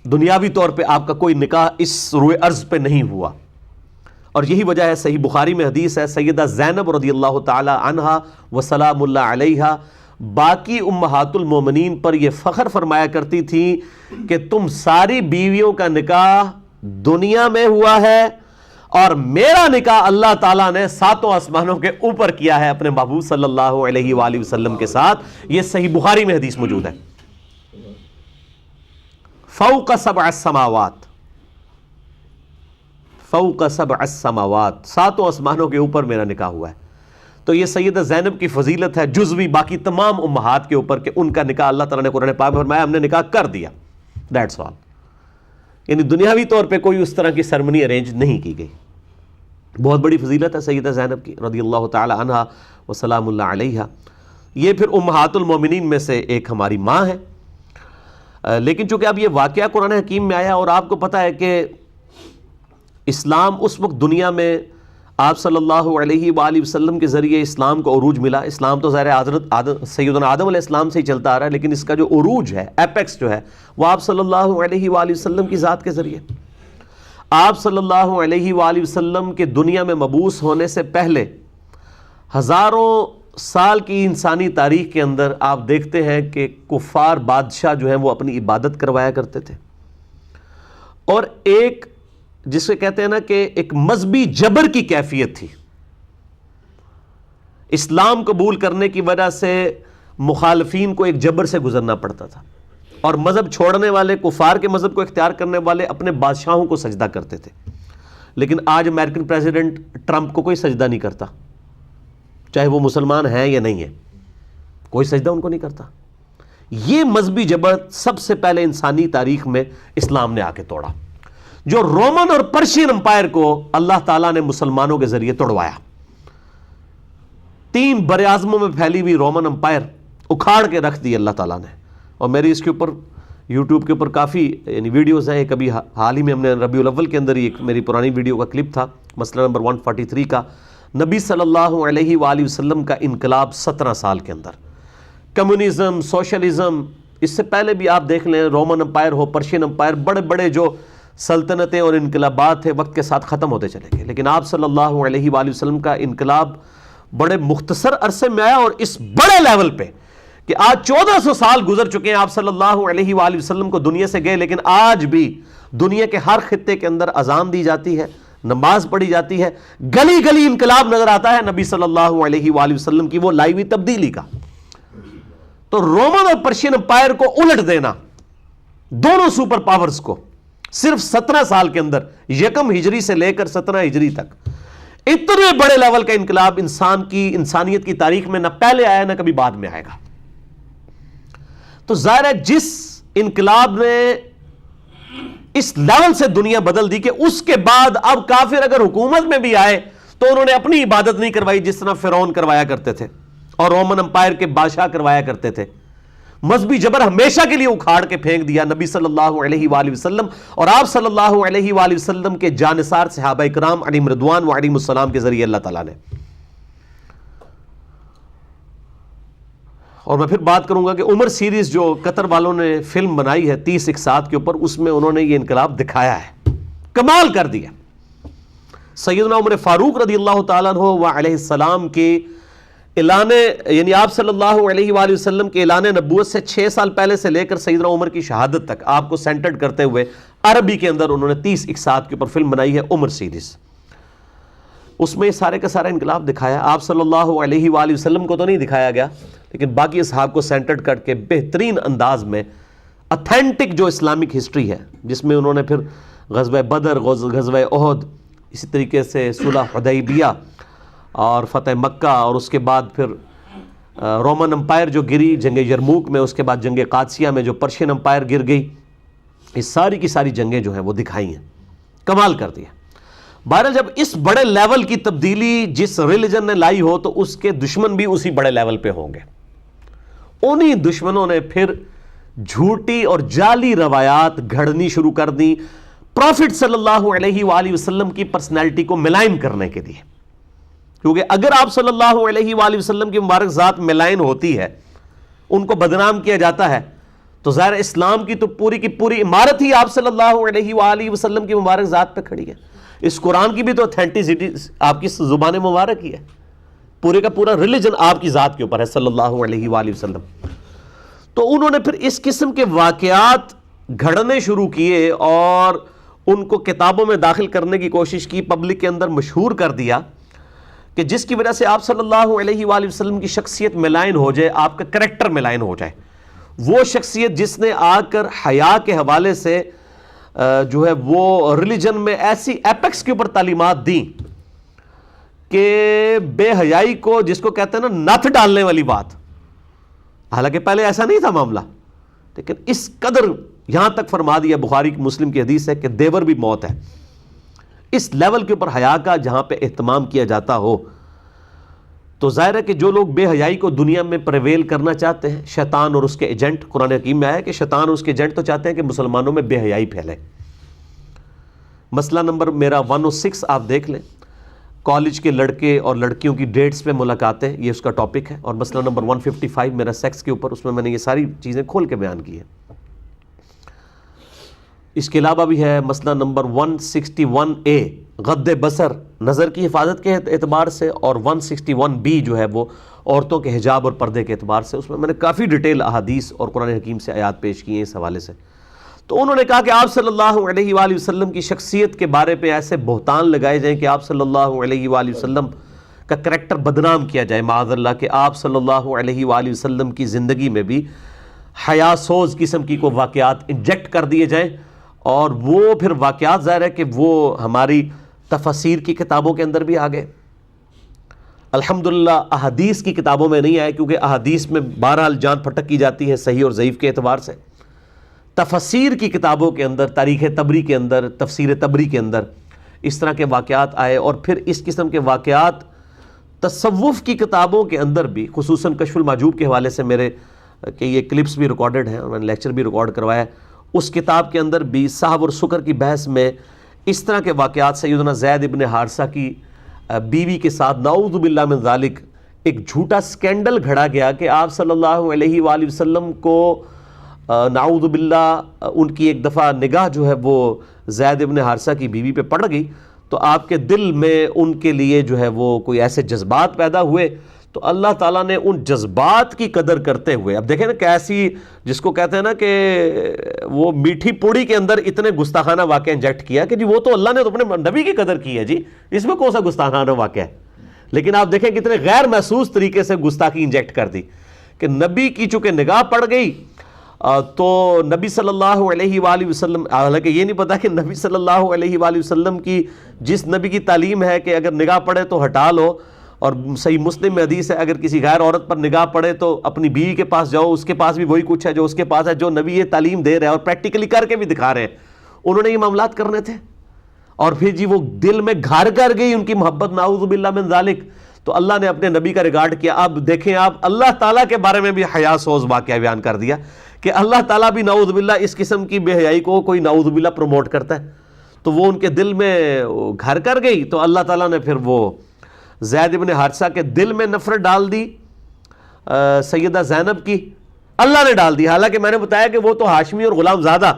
دنیاوی طور پہ آپ کا کوئی نکاح اس روئے ارض پہ نہیں ہوا. اور یہی وجہ ہے, صحیح بخاری میں حدیث ہے, سیدہ زینب رضی اللہ تعالی عنہا وسلام اللہ علیہا باقی امہات المومنین پر یہ فخر فرمایا کرتی تھی کہ تم ساری بیویوں کا نکاح دنیا میں ہوا ہے اور میرا نکاح اللہ تعالیٰ نے 7 آسمانوں کے اوپر کیا ہے اپنے محبوب صلی اللہ علیہ وآلہ وسلم کے ساتھ. یہ صحیح بخاری میں حدیث موجود ہے. فوق 7 السماوات, فوق 7 السماوات, 7 آسمانوں کے اوپر میرا نکاح ہوا ہے. تو یہ سیدہ زینب کی فضیلت ہے جزوی باقی تمام امہات کے اوپر کہ ان کا نکاح اللہ تعالیٰ نے قرآن پاک میں فرمایا ہم نے نکاح کر دیا. That's all. یعنی دنیاوی طور پہ کوئی اس طرح کی سرمنی ارینج نہیں کی گئی. بہت بڑی فضیلت ہے سیدہ زینب کی رضی اللہ تعالی عنہا وسلام اللہ علیہا. یہ پھر امہات المومنین میں سے ایک ہماری ماں ہے. لیکن چونکہ اب یہ واقعہ قرآن حکیم میں آیا اور آپ کو پتہ ہے کہ اسلام اس وقت دنیا میں آپ صلی اللہ علیہ وآلہ وسلم کے ذریعے اسلام کو عروج ملا. اسلام تو ظاہر حضرت سیدنا آدم علیہ السلام سے ہی چلتا آ رہا ہے, لیکن اس کا جو عروج ہے, ایپیکس جو ہے, وہ آپ صلی اللہ علیہ وآلہ وسلم کی ذات کے ذریعے. آپ صلی اللہ علیہ وآلہ وسلم کے دنیا میں مبعوث ہونے سے پہلے ہزاروں سال کی انسانی تاریخ کے اندر آپ دیکھتے ہیں کہ کفار بادشاہ جو ہیں وہ اپنی عبادت کروایا کرتے تھے, اور ایک جسے کہتے ہیں نا کہ ایک مذہبی جبر کی کیفیت تھی. اسلام قبول کرنے کی وجہ سے مخالفین کو ایک جبر سے گزرنا پڑتا تھا, اور مذہب چھوڑنے والے, کفار کے مذہب کو اختیار کرنے والے اپنے بادشاہوں کو سجدہ کرتے تھے. لیکن آج امریکن پریزیڈنٹ ٹرمپ کو کوئی سجدہ نہیں کرتا, چاہے وہ مسلمان ہیں یا نہیں ہے, کوئی سجدہ ان کو نہیں کرتا. یہ مذہبی جبر سب سے پہلے انسانی تاریخ میں اسلام نے آ کے توڑا، جو رومن اور پرشین امپائر کو اللہ تعالیٰ نے مسلمانوں کے ذریعے توڑوایا۔ 3 براعظموں میں پھیلی ہوئی رومن امپائر اکھاڑ کے رکھ دی اللہ تعالیٰ نے۔ اور میری اس کے اوپر یوٹیوب کے اوپر کافی ویڈیوز ہیں۔ ایک ابھی حال ہی میں ہم نے ربیع الاول کے اندر ہی ایک میری پرانی ویڈیو کا کلپ تھا، مسئلہ نمبر 143 کا، نبی صلی اللہ علیہ وآلہ وسلم کا انقلاب 17 سال کے اندر، کمیونزم، سوشلزم، اس سے پہلے بھی آپ دیکھ لیں، رومن امپائر ہو، پرشین امپائر، بڑے بڑے جو سلطنتیں اور انقلابات تھے وقت کے ساتھ ختم ہوتے چلے گئے، لیکن آپ صلی اللہ علیہ وآلہ وسلم کا انقلاب بڑے مختصر عرصے میں آیا، اور اس بڑے لیول پہ کہ آج 1400 سال گزر چکے ہیں، آپ صلی اللہ علیہ وآلہ وسلم کو دنیا سے گئے، لیکن آج بھی دنیا کے ہر خطے کے اندر اذان دی جاتی ہے، نماز پڑھی جاتی ہے، گلی گلی انقلاب نظر آتا ہے نبی صلی اللہ علیہ وآلہ وسلم کی وہ لائی ہوئی تبدیلی کا۔ تو رومن اور پرشین امپائر کو الٹ دینا، دونوں سپر پاورز کو، صرف 17 سال کے اندر، یکم ہجری سے لے کر 17 ہجری تک، اتنے بڑے لیول کا انقلاب انسانیت کی تاریخ میں نہ پہلے آیا نہ کبھی بعد میں آئے گا۔ تو ظاہر ہے جس انقلاب نے اس لیول سے دنیا بدل دی کہ اس کے بعد اب کافر اگر حکومت میں بھی آئے تو انہوں نے اپنی عبادت نہیں کروائی جس طرح فرعون کروایا کرتے تھے اور رومن امپائر کے بادشاہ کروایا کرتے تھے۔ مذہبی جبر ہمیشہ کے لیے اکھاڑ کے پھینک دیا نبی صلی اللہ علیہ وآلہ وسلم اور آپ صلی اللہ علیہ وآلہ وسلم کے جانثار صحابہ کرام علیہم رضوان و علیہم السلام کے ذریعے اللہ تعالیٰ نے۔ اور میں پھر بات کروں گا کہ عمر سیریز جو قطر والوں نے فلم بنائی ہے 30 اقساط کے اوپر، اس میں انہوں نے یہ انقلاب دکھایا ہے، کمال کر دیا۔ سیدنا عمر فاروق رضی اللہ تعالیٰ عنہ و علیہ السلام کے اعلان، یعنی آپ صلی اللہ علیہ وآلہ وسلم کے اعلان نبوت سے 6 سال پہلے سے لے کر سیدنا عمر کی شہادت تک آپ کو سینٹرڈ کرتے ہوئے عربی کے اندر انہوں نے 30 اقساط کے اوپر فلم بنائی ہے عمر سیریز۔ اس میں سارے کا سارا انقلاب دکھایا۔ آپ صلی اللہ علیہ وآلہ وسلم کو تو نہیں دکھایا گیا، لیکن باقی اصحاب کو سینٹرڈ کر کے بہترین انداز میں اتھینٹک جو اسلامک ہسٹری ہے، جس میں انہوں نے پھر غزوہ بدر، غزوہ احد، اسی طریقے سے صلح حدیبیہ اور فتح مکہ، اور اس کے بعد پھر رومن امپائر جو گری جنگ یرموک میں، اس کے بعد جنگ قادسیہ میں جو پرشین امپائر گر گئی، یہ ساری کی ساری جنگیں جو ہیں وہ دکھائی ہیں، کمال کر دیا۔ بہرحال جب اس بڑے لیول کی تبدیلی جس ریلیجن نے لائی ہو تو اس کے دشمن بھی اسی بڑے لیول پہ ہوں گے۔ انہی دشمنوں نے پھر جھوٹی اور جعلی روایات گھڑنی شروع کر دی پروفٹ صلی اللہ علیہ وآلہ وسلم کی پرسنالٹی کو ملائن کرنے کے لیے، کیونکہ اگر آپ صلی اللہ علیہ وآلہ وسلم کی مبارک ذات ملائن ہوتی ہے، ان کو بدنام کیا جاتا ہے، تو ظاہر اسلام کی تو پوری کی پوری عمارت ہی آپ صلی اللہ علیہ وآلہ وسلم کی مبارک ذات پہ کھڑی ہے۔ اس قرآن کی بھی تو اتھینٹسٹی آپ کی زبان مبارک ہی ہے، پورے کا پورا ریلیجن آپ کی ذات کے اوپر ہے صلی اللہ علیہ وآلہ وسلم۔ تو انہوں نے پھر اس قسم کے واقعات گھڑنے شروع کیے اور ان کو کتابوں میں داخل کرنے کی کوشش کی، پبلک کے اندر مشہور کر دیا، کہ جس کی وجہ سے آپ صلی اللہ علیہ وآلہ وسلم کی شخصیت ملائن ہو جائے، آپ کا کریکٹر ملائن ہو جائے۔ وہ شخصیت جس نے آ کر حیا کے حوالے سے جو ہے وہ ریلیجن میں ایسی ایپیکس کے اوپر تعلیمات دیں کہ بے حیائی کو، جس کو کہتے ہیں نا نتھ ڈالنے والی بات، حالانکہ پہلے ایسا نہیں تھا معاملہ، لیکن اس قدر یہاں تک فرما دیا، بخاری مسلم کی حدیث ہے کہ دیور بھی موت ہے۔ اس لیول کے اوپر حیا کا جہاں پہ اہتمام کیا جاتا ہو، تو ظاہر ہے کہ جو لوگ بے حیائی کو دنیا میں پریویل کرنا چاہتے ہیں، شیطان اور اس کے ایجنٹ، قرآن حکیم میں آیا کہ شیطان اور اس کے ایجنٹ تو چاہتے ہیں کہ مسلمانوں میں بے حیائی پھیلے۔ مسئلہ نمبر میرا 106 آپ دیکھ لیں، کالج کے لڑکے اور لڑکیوں کی ڈیٹس پہ ملاقاتیں، یہ اس کا ٹاپک ہے، اور مسئلہ نمبر 155 میرا سیکس کے اوپر، اس میں نے یہ ساری چیزیں کھول کے بیان کی ہیں۔ اس کے علاوہ بھی ہے مسئلہ نمبر 161A غض بصر، نظر کی حفاظت کے اعتبار سے، اور 161B جو ہے وہ عورتوں کے حجاب اور پردے کے اعتبار سے، اس میں نے کافی ڈیٹیل احادیث اور قرآن حکیم سے آیات پیش کی ہیں اس حوالے سے۔ تو انہوں نے کہا کہ آپ صلی اللہ علیہ وآلہ وسلم کی شخصیت کے بارے پہ ایسے بہتان لگائے جائیں کہ آپ صلی اللہ علیہ وآلہ وسلم کا کریکٹر بدنام کیا جائے، معاذ اللہ، کہ آپ صلی اللہ علیہ وآلہ وسلم کی زندگی میں بھی حیا سوز قسم کی کوئی واقعات انجیکٹ کر دیے جائیں، اور وہ پھر واقعات ظاہر ہے کہ وہ ہماری تفاسیر کی کتابوں کے اندر بھی آ گئے۔ الحمدللہ احادیث کی کتابوں میں نہیں آئے، کیونکہ احادیث میں بہرحال جان پھٹک کی جاتی ہے صحیح اور ضعیف کے اعتبار سے۔ تفسیر کی کتابوں کے اندر، تاریخ طبری کے اندر، تفسیر طبری کے اندر اس طرح کے واقعات آئے، اور پھر اس قسم کے واقعات تصوف کی کتابوں کے اندر بھی، خصوصاً کشف المحجوب کے حوالے سے میرے کہ یہ کلپس بھی ریکارڈڈ ہیں اور میں نے لیکچر بھی ریکارڈ کروایا ہے، اس کتاب کے اندر بھی صحب اور سکر کی بحث میں اس طرح کے واقعات، سیدنا زید ابن حارثہ کی بیوی کے ساتھ نعوذ باللہ من ذالک ایک جھوٹا سکینڈل گھڑا گیا کہ آپ صلی اللہ علیہ وآلہ وسلم کو نعوذ باللہ ان کی ایک دفعہ نگاہ جو ہے وہ زید ابن حارثہ کی بیوی پہ پڑ گئی، تو آپ کے دل میں ان کے لیے جو ہے وہ کوئی ایسے جذبات پیدا ہوئے، تو اللہ تعالیٰ نے ان جذبات کی قدر کرتے ہوئے، اب دیکھیں نا کیسی، جس کو کہتے ہیں نا کہ وہ میٹھی پوڑی کے اندر اتنے گستاخانہ واقعہ انجیکٹ کیا کہ جی وہ تو اللہ نے تو اپنے نبی کی قدر کی ہے، جی اس میں کون سا گستاخانہ واقعہ ہے؟ لیکن آپ دیکھیں کتنے غیر محسوس طریقے سے گستاخی انجیکٹ کر دی کہ نبی کی چونکہ نگاہ پڑ گئی تو نبی صلی اللہ علیہ وآلہ وسلم، حالانکہ یہ نہیں پتا کہ نبی صلی اللہ علیہ وآلہ وسلم کی جس نبی کی تعلیم ہے کہ اگر نگاہ پڑے تو ہٹا لو، اور صحیح مسلم میں حدیث ہے اگر کسی غیر عورت پر نگاہ پڑے تو اپنی بیوی کے پاس جاؤ، اس کے پاس بھی وہی کچھ ہے جو اس کے پاس ہے، جو نبی یہ تعلیم دے رہا ہے اور پریکٹیکلی کر کے بھی دکھا رہے ہیں، انہوں نے یہ معاملات کرنے تھے، اور پھر جی وہ دل میں گھر کر گئی ان کی محبت، نعوذ باللہ من ذالک، تو اللہ نے اپنے نبی کا ریگارڈ کیا۔ اب دیکھیں آپ، اللہ تعالیٰ کے بارے میں بھی حیا سوز واقعہ بیان کر دیا کہ اللہ تعالیٰ بھی نعوذ باللہ اس قسم کی بے حیائی کو کوئی نعوذ باللہ پروموٹ کرتا ہے، تو وہ ان کے دل میں گھر کر گئی، تو اللہ تعالیٰ نے پھر وہ زید ابن حارثہ کے دل میں نفرت ڈال دی سیدہ زینب کی، اللہ نے ڈال دی، حالانکہ میں نے بتایا کہ وہ تو ہاشمی اور غلام زادہ،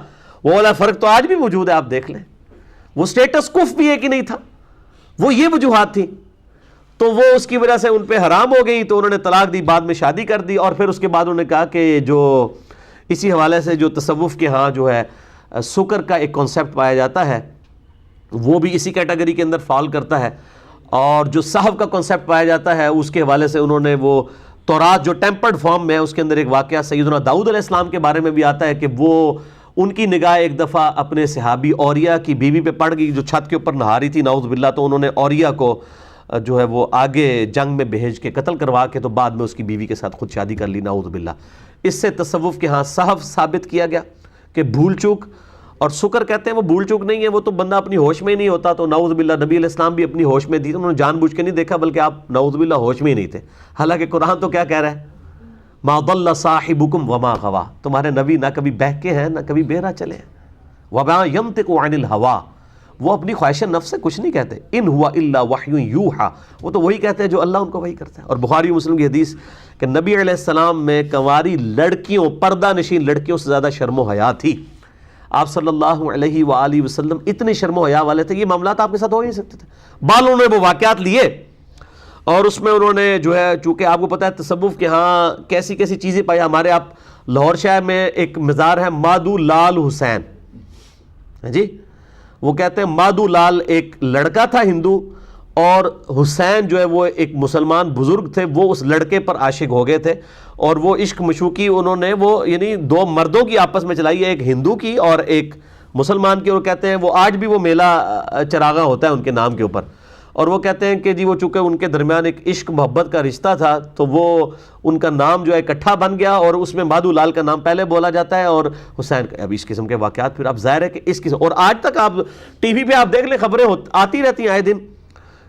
وہ والا فرق تو آج بھی موجود ہے، آپ دیکھ لیں، وہ سٹیٹس کف بھی ایک ہی نہیں تھا، وہ یہ وجوہات تھی، تو وہ اس کی وجہ سے ان پہ حرام ہو گئی، تو انہوں نے طلاق دی، بعد میں شادی کر دی، اور پھر اس کے بعد انہوں نے کہا کہ جو اسی حوالے سے جو تصوف کے ہاں جو ہے سکر کا ایک کانسیپٹ پایا جاتا ہے وہ بھی اسی کیٹیگری کے اندر فال کرتا ہے، اور جو صحف کا کانسیپٹ پایا جاتا ہے اس کے حوالے سے انہوں نے وہ تورات جو ٹیمپرڈ فارم میں، اس کے اندر ایک واقعہ سیدنا داؤد علیہ السلام کے بارے میں بھی آتا ہے کہ وہ ان کی نگاہ ایک دفعہ اپنے صحابی اوریا کی بیوی پہ پڑ گئی جو چھت کے اوپر نہا رہی تھی نعوذ باللہ، تو انہوں نے اوریا کو جو ہے وہ آگے جنگ میں بھیج کے قتل کروا کے تو بعد میں اس کی بیوی کے ساتھ خود شادی کر لی نعوذ باللہ۔ اس سے تصوف کے ہاں صحف ثابت کیا گیا کہ بھول چوک، اور سکر کہتے ہیں وہ بھول چوک نہیں ہے، وہ تو بندہ اپنی ہوش میں ہی نہیں ہوتا، تو نعوذ باللہ نبی علیہ السلام بھی اپنی ہوش میں تھی، انہوں نے جان بوجھ کے نہیں دیکھا بلکہ آپ نعوذ باللہ ہوش میں ہی نہیں تھے، حالانکہ قرآن تو کیا کہہ رہا ہے، ما ضل صاحبکم وما غوا، تمہارے نبی نہ کبھی بہکے ہیں نہ کبھی بہرا چلے ہیں، وما ینطق عن الہوا، وہ اپنی خواہش نفس سے کچھ نہیں کہتے، ان ہوا الا وحی یوحا، وہ تو وہی کہتے ہیں جو اللہ ان کو وحی کرتا ہے۔ اور بخاری و مسلم کی حدیث کہ نبی علیہ السلام میں کنواری لڑکیوں، پردہ نشین لڑکیوں سے زیادہ شرم و حیا تھی، آپ صلی اللہ علیہ وآلہ وسلم اتنے شرم و حیا والے تھے، یہ معاملات آپ کے ساتھ ہو ہی نہیں سکتے تھے، بالوں نے وہ واقعات لیے، اور اس میں انہوں نے جو ہے، چونکہ آپ کو پتہ ہے تصوف کے ہاں کیسی کیسی چیزیں پائی، ہمارے آپ لاہور شہر میں ایک مزار ہے مادو لال حسین، جی وہ کہتے ہیں مادو لال ایک لڑکا تھا ہندو، اور حسین جو ہے وہ ایک مسلمان بزرگ تھے، وہ اس لڑکے پر عاشق ہو گئے تھے، اور وہ عشق مشوقی انہوں نے وہ یعنی دو مردوں کی آپس میں چلائی ہے، ایک ہندو کی اور ایک مسلمان کی، اور کہتے ہیں وہ آج بھی وہ میلہ چراغاں ہوتا ہے ان کے نام کے اوپر، اور وہ کہتے ہیں کہ جی وہ چونکہ ان کے درمیان ایک عشق محبت کا رشتہ تھا تو وہ ان کا نام جو ہے اکٹھا بن گیا، اور اس میں مادو لال کا نام پہلے بولا جاتا ہے اور حسین کا۔ اب اس قسم کے واقعات پھر اب ظاہر ہے کہ اس قسم، اور آج تک آپ ٹی وی پہ آپ دیکھ لیں خبریں آتی رہتی ہیں آئے دن،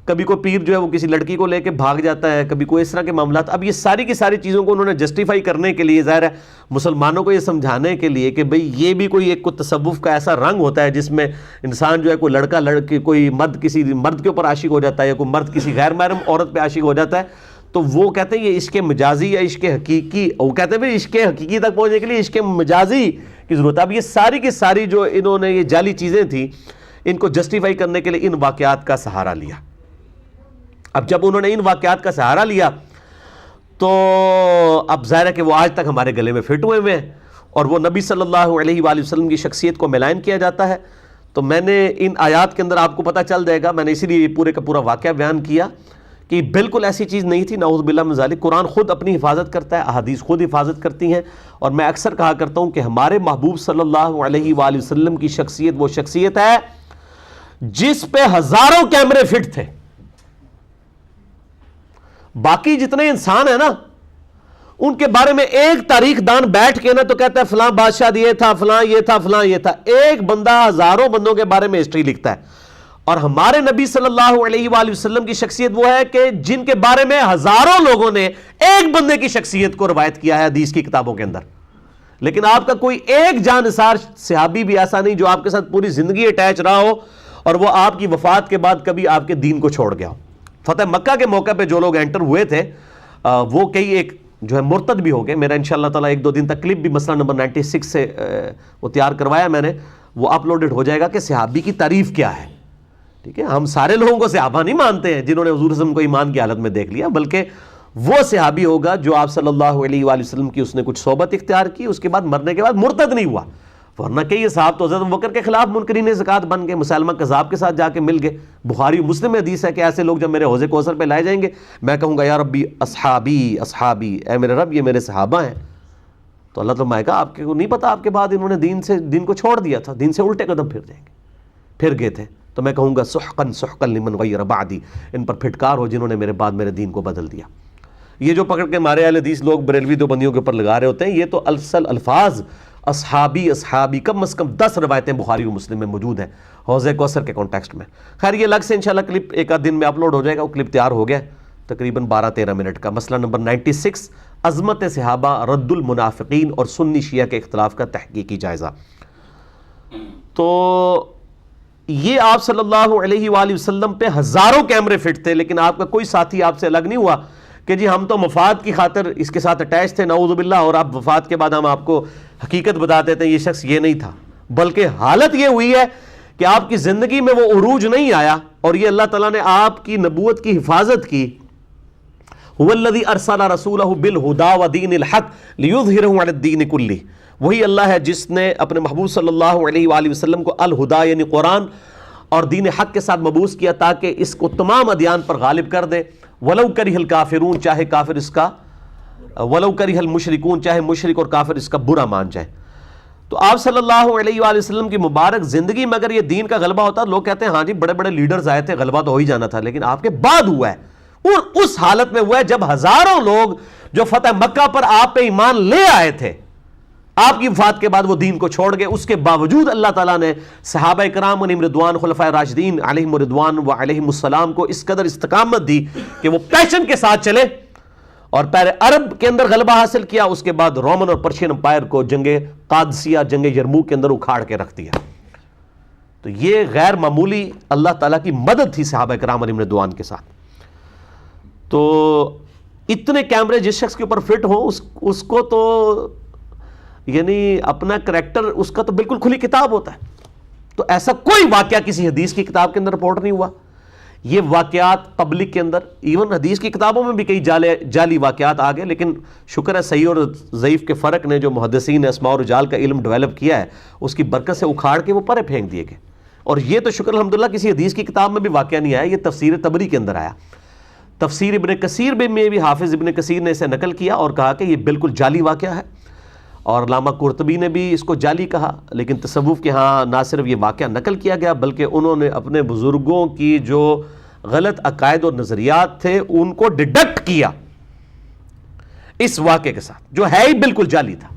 کبھی کوئی پیر جو ہے وہ کسی لڑکی کو لے کے بھاگ جاتا ہے، کبھی کوئی اس طرح کے معاملات۔ اب یہ ساری کی ساری چیزوں کو انہوں نے جسٹیفائی کرنے کے لیے، ظاہر ہے مسلمانوں کو یہ سمجھانے کے لیے کہ بھئی یہ بھی کوئی ایک تصوف کا ایسا رنگ ہوتا ہے جس میں انسان جو ہے کوئی لڑکا لڑکی، کوئی مرد کسی مرد کے اوپر عاشق ہو جاتا ہے، یا کوئی مرد کسی غیر محرم عورت پہ عاشق ہو جاتا ہے، تو وہ کہتے ہیں یہ عشق مجازی یا عشق حقیقی، وہ کہتے ہیں بھئی عشق حقیقی تک پہنچنے کے لیے عشق مجازی کی ضرورت ہے۔ اب یہ ساری کی ساری جو انہوں نے یہ جعلی چیزیں تھیں، ان کو جسٹیفائی کرنے کے لیے ان واقعات کا سہارا لیا۔ اب جب انہوں نے ان واقعات کا سہارا لیا تو اب ظاہر ہے کہ وہ آج تک ہمارے گلے میں فٹ ہوئے ہیں، اور وہ نبی صلی اللہ علیہ وآلہ وسلم کی شخصیت کو ملائن کیا جاتا ہے۔ تو میں نے ان آیات کے اندر آپ کو پتہ چل جائے گا، میں نے اسی لیے پورے کا پورا واقعہ بیان کیا کہ بالکل ایسی چیز نہیں تھی، نعوذ باللہ من ذالک۔ قرآن خود اپنی حفاظت کرتا ہے، احادیث خود حفاظت کرتی ہیں، اور میں اکثر کہا کرتا ہوں کہ ہمارے محبوب صلی اللہ علیہ وآلہ وسلم کی شخصیت وہ شخصیت ہے جس پہ ہزاروں کیمرے فٹ تھے، باقی جتنے انسان ہیں نا ان کے بارے میں ایک تاریخ دان بیٹھ کے نا تو کہتا ہے فلاں بادشاہ یہ تھا، فلاں یہ تھا، فلاں یہ تھا. ایک بندہ ہزاروں بندوں کے بارے میں ہسٹری لکھتا ہے. اور ہمارے نبی صلی اللہ علیہ وآلہ وسلم کی شخصیت وہ ہے کہ جن کے بارے میں ہزاروں لوگوں نے ایک بندے کی شخصیت کو روایت کیا ہے حدیث کی کتابوں کے اندر. لیکن آپ کا کوئی ایک جانثار صحابی بھی ایسا نہیں جو آپ کے ساتھ پوری زندگی اٹیچ رہا ہو اور وہ آپ کی وفات کے بعد کبھی آپ کے دین کو چھوڑ گیا ہو. فتح مکہ کے موقع پہ جو لوگ انٹر ہوئے تھے وہ کئی ایک جو ہے مرتد بھی ہو گئے. میرا انشاءاللہ تعالیٰ ایک دو دن تک کلپ بھی مسئلہ نمبر 96 سے وہ تیار کروایا میں نے, وہ اپلوڈڈ ہو جائے گا کہ صحابی کی تعریف کیا ہے. ٹھیک ہے, ہم سارے لوگوں کو صحابہ نہیں مانتے ہیں جنہوں نے حضور صلی اللہ علیہ وسلم کو ایمان کی حالت میں دیکھ لیا, بلکہ وہ صحابی ہوگا جو آپ صلی اللہ علیہ وآلہ وسلم کی اس نے کچھ صحبت اختیار کی, اس کے بعد مرنے کے بعد مرتد نہیں ہوا. ورنہ کئی صحابہ تو حضرت ابوبکر کے خلاف منکرین زکوٰۃ بن گئے, مسلمہ کذاب کے ساتھ جا کے مل گئے. بخاری و مسلم میں حدیث ہے کہ ایسے لوگ جب میرے حوض کوثر پہ لائے جائیں گے میں کہوں گا یا ربی اصحابی اصحابی, اے میرے رب یہ میرے صحابہ ہیں. تو اللہ تعالیٰ کہا آپ کو نہیں پتا آپ کے بعد انہوں نے دین کو چھوڑ دیا تھا, دین سے الٹے قدم پھر جائیں گے, پھر گئے تھے. تو میں کہوں گا سحقا سحقا لمن غیر بعدی, ان پر پھٹکار ہو جنہوں نے میرے بعد میرے دین کو بدل دیا. یہ جو پکڑ کے ہمارے اہل حدیث لوگ بریلوی دیوبندیوں کے اوپر لگا رہے ہوتے ہیں, یہ تو اصل الفاظ اصحابی اصحابی کم از کم 10 روایتیں بخاری و مسلم میں موجود ہیں حوض کوثر کے کانٹیکسٹ میں. خیر یہ الگ سے انشاءاللہ کلپ ایک آدھ دن میں اپلوڈ ہو جائے گا. وہ کلپ تیار ہو گیا تقریباً 12-13 منٹ کا. مسئلہ نمبر 96 عظمت صحابہ, رد المنافقین اور سنی شیعہ کے اختلاف کا تحقیقی جائزہ. تو یہ آپ صلی اللہ علیہ وآلہ وسلم پہ ہزاروں کیمرے فٹ تھے, لیکن آپ کا کوئی ساتھی آپ سے الگ نہیں ہوا کہ جی ہم تو مفاد کی خاطر اس کے ساتھ اٹیچ تھے نعوذ باللہ, اور آپ وفات کے بعد ہم آپ کو حقیقت بتا دیتے ہیں یہ شخص یہ نہیں تھا. بلکہ حالت یہ ہوئی ہے کہ آپ کی زندگی میں وہ عروج نہیں آیا, اور یہ اللہ تعالیٰ نے آپ کی نبوت کی حفاظت کی. هو الذی ارسل رسولہ بالہدی ودین الحق لیظہرہ علی الدین کلہ, وہی اللہ ہے جس نے اپنے محبوب صلی اللہ علیہ وآلہ وسلم کو الہدی یعنی قرآن اور دین حق کے ساتھ مبعوث کیا تاکہ اس کو تمام ادیان پر غالب کر دے. ولو کرہ الکافرون, چاہے کافر اس کا, ولو کرہ المشرکون, چاہے مشرک اور کافر اس کا برا مان جائے. تو آپ صلی اللہ علیہ وآلہ وسلم کی مبارک زندگی میں اگر یہ دین کا غلبہ ہوتا, لوگ کہتے ہیں ہاں جی بڑے بڑے لیڈرز آئے تھے غلبہ تو ہو ہی جانا تھا, لیکن آپ کے بعد ہوا ہے, اور اس حالت میں ہوا ہے جب ہزاروں لوگ جو فتح مکہ پر آپ پہ ایمان لے آئے تھے آپ کی وفات کے بعد وہ دین کو چھوڑ گئے. اس کے باوجود اللہ تعالیٰ نے صحابہ کرام علیہم رضوان, خلفائے راشدین علیہم رضوان و علیہم السلام کو اس قدر استقامت دی کہ وہ پیشن کے ساتھ چلے اور پہلے عرب کے اندر غلبہ حاصل کیا, اس کے بعد رومن اور پرشین امپائر کو جنگ قادسیہ, جنگ یرموک کے اندر اکھاڑ کے رکھ دیا. تو یہ غیر معمولی اللہ تعالیٰ کی مدد تھی صحابہ کرام علیہم رضوان کے ساتھ. تو اتنے کیمرے جس شخص کے اوپر فٹ ہوں اس کو تو یعنی اپنا کریکٹر اس کا تو بالکل کھلی کتاب ہوتا ہے. تو ایسا کوئی واقعہ کسی حدیث کی کتاب کے اندر رپورٹ نہیں ہوا. یہ واقعات پبلک کے اندر, ایون حدیث کی کتابوں میں بھی کئی جعلی واقعات آ گئے, لیکن شکر ہے صحیح اور ضعیف کے فرق نے جو محدثین نے اسماء و رجال کا علم ڈیولپ کیا ہے اس کی برکت سے اکھاڑ کے وہ پرے پھینک دیے گئے. اور یہ تو شکر الحمدللہ کسی حدیث کی کتاب میں بھی واقعہ نہیں آیا, یہ تفسیر طبری کے اندر آیا. تفسیر ابن کثیر میں بھی حافظ ابن کثیر نے اسے نقل کیا اور کہا کہ یہ بالکل جعلی واقعہ ہے, اور علامہ قرطبی نے بھی اس کو جعلی کہا. لیکن تصوف کے ہاں نہ صرف یہ واقعہ نقل کیا گیا بلکہ انہوں نے اپنے بزرگوں کی جو غلط عقائد اور نظریات تھے ان کو ڈیڈکٹ کیا اس واقعے کے ساتھ, جو ہے ہی بالکل جعلی تھا.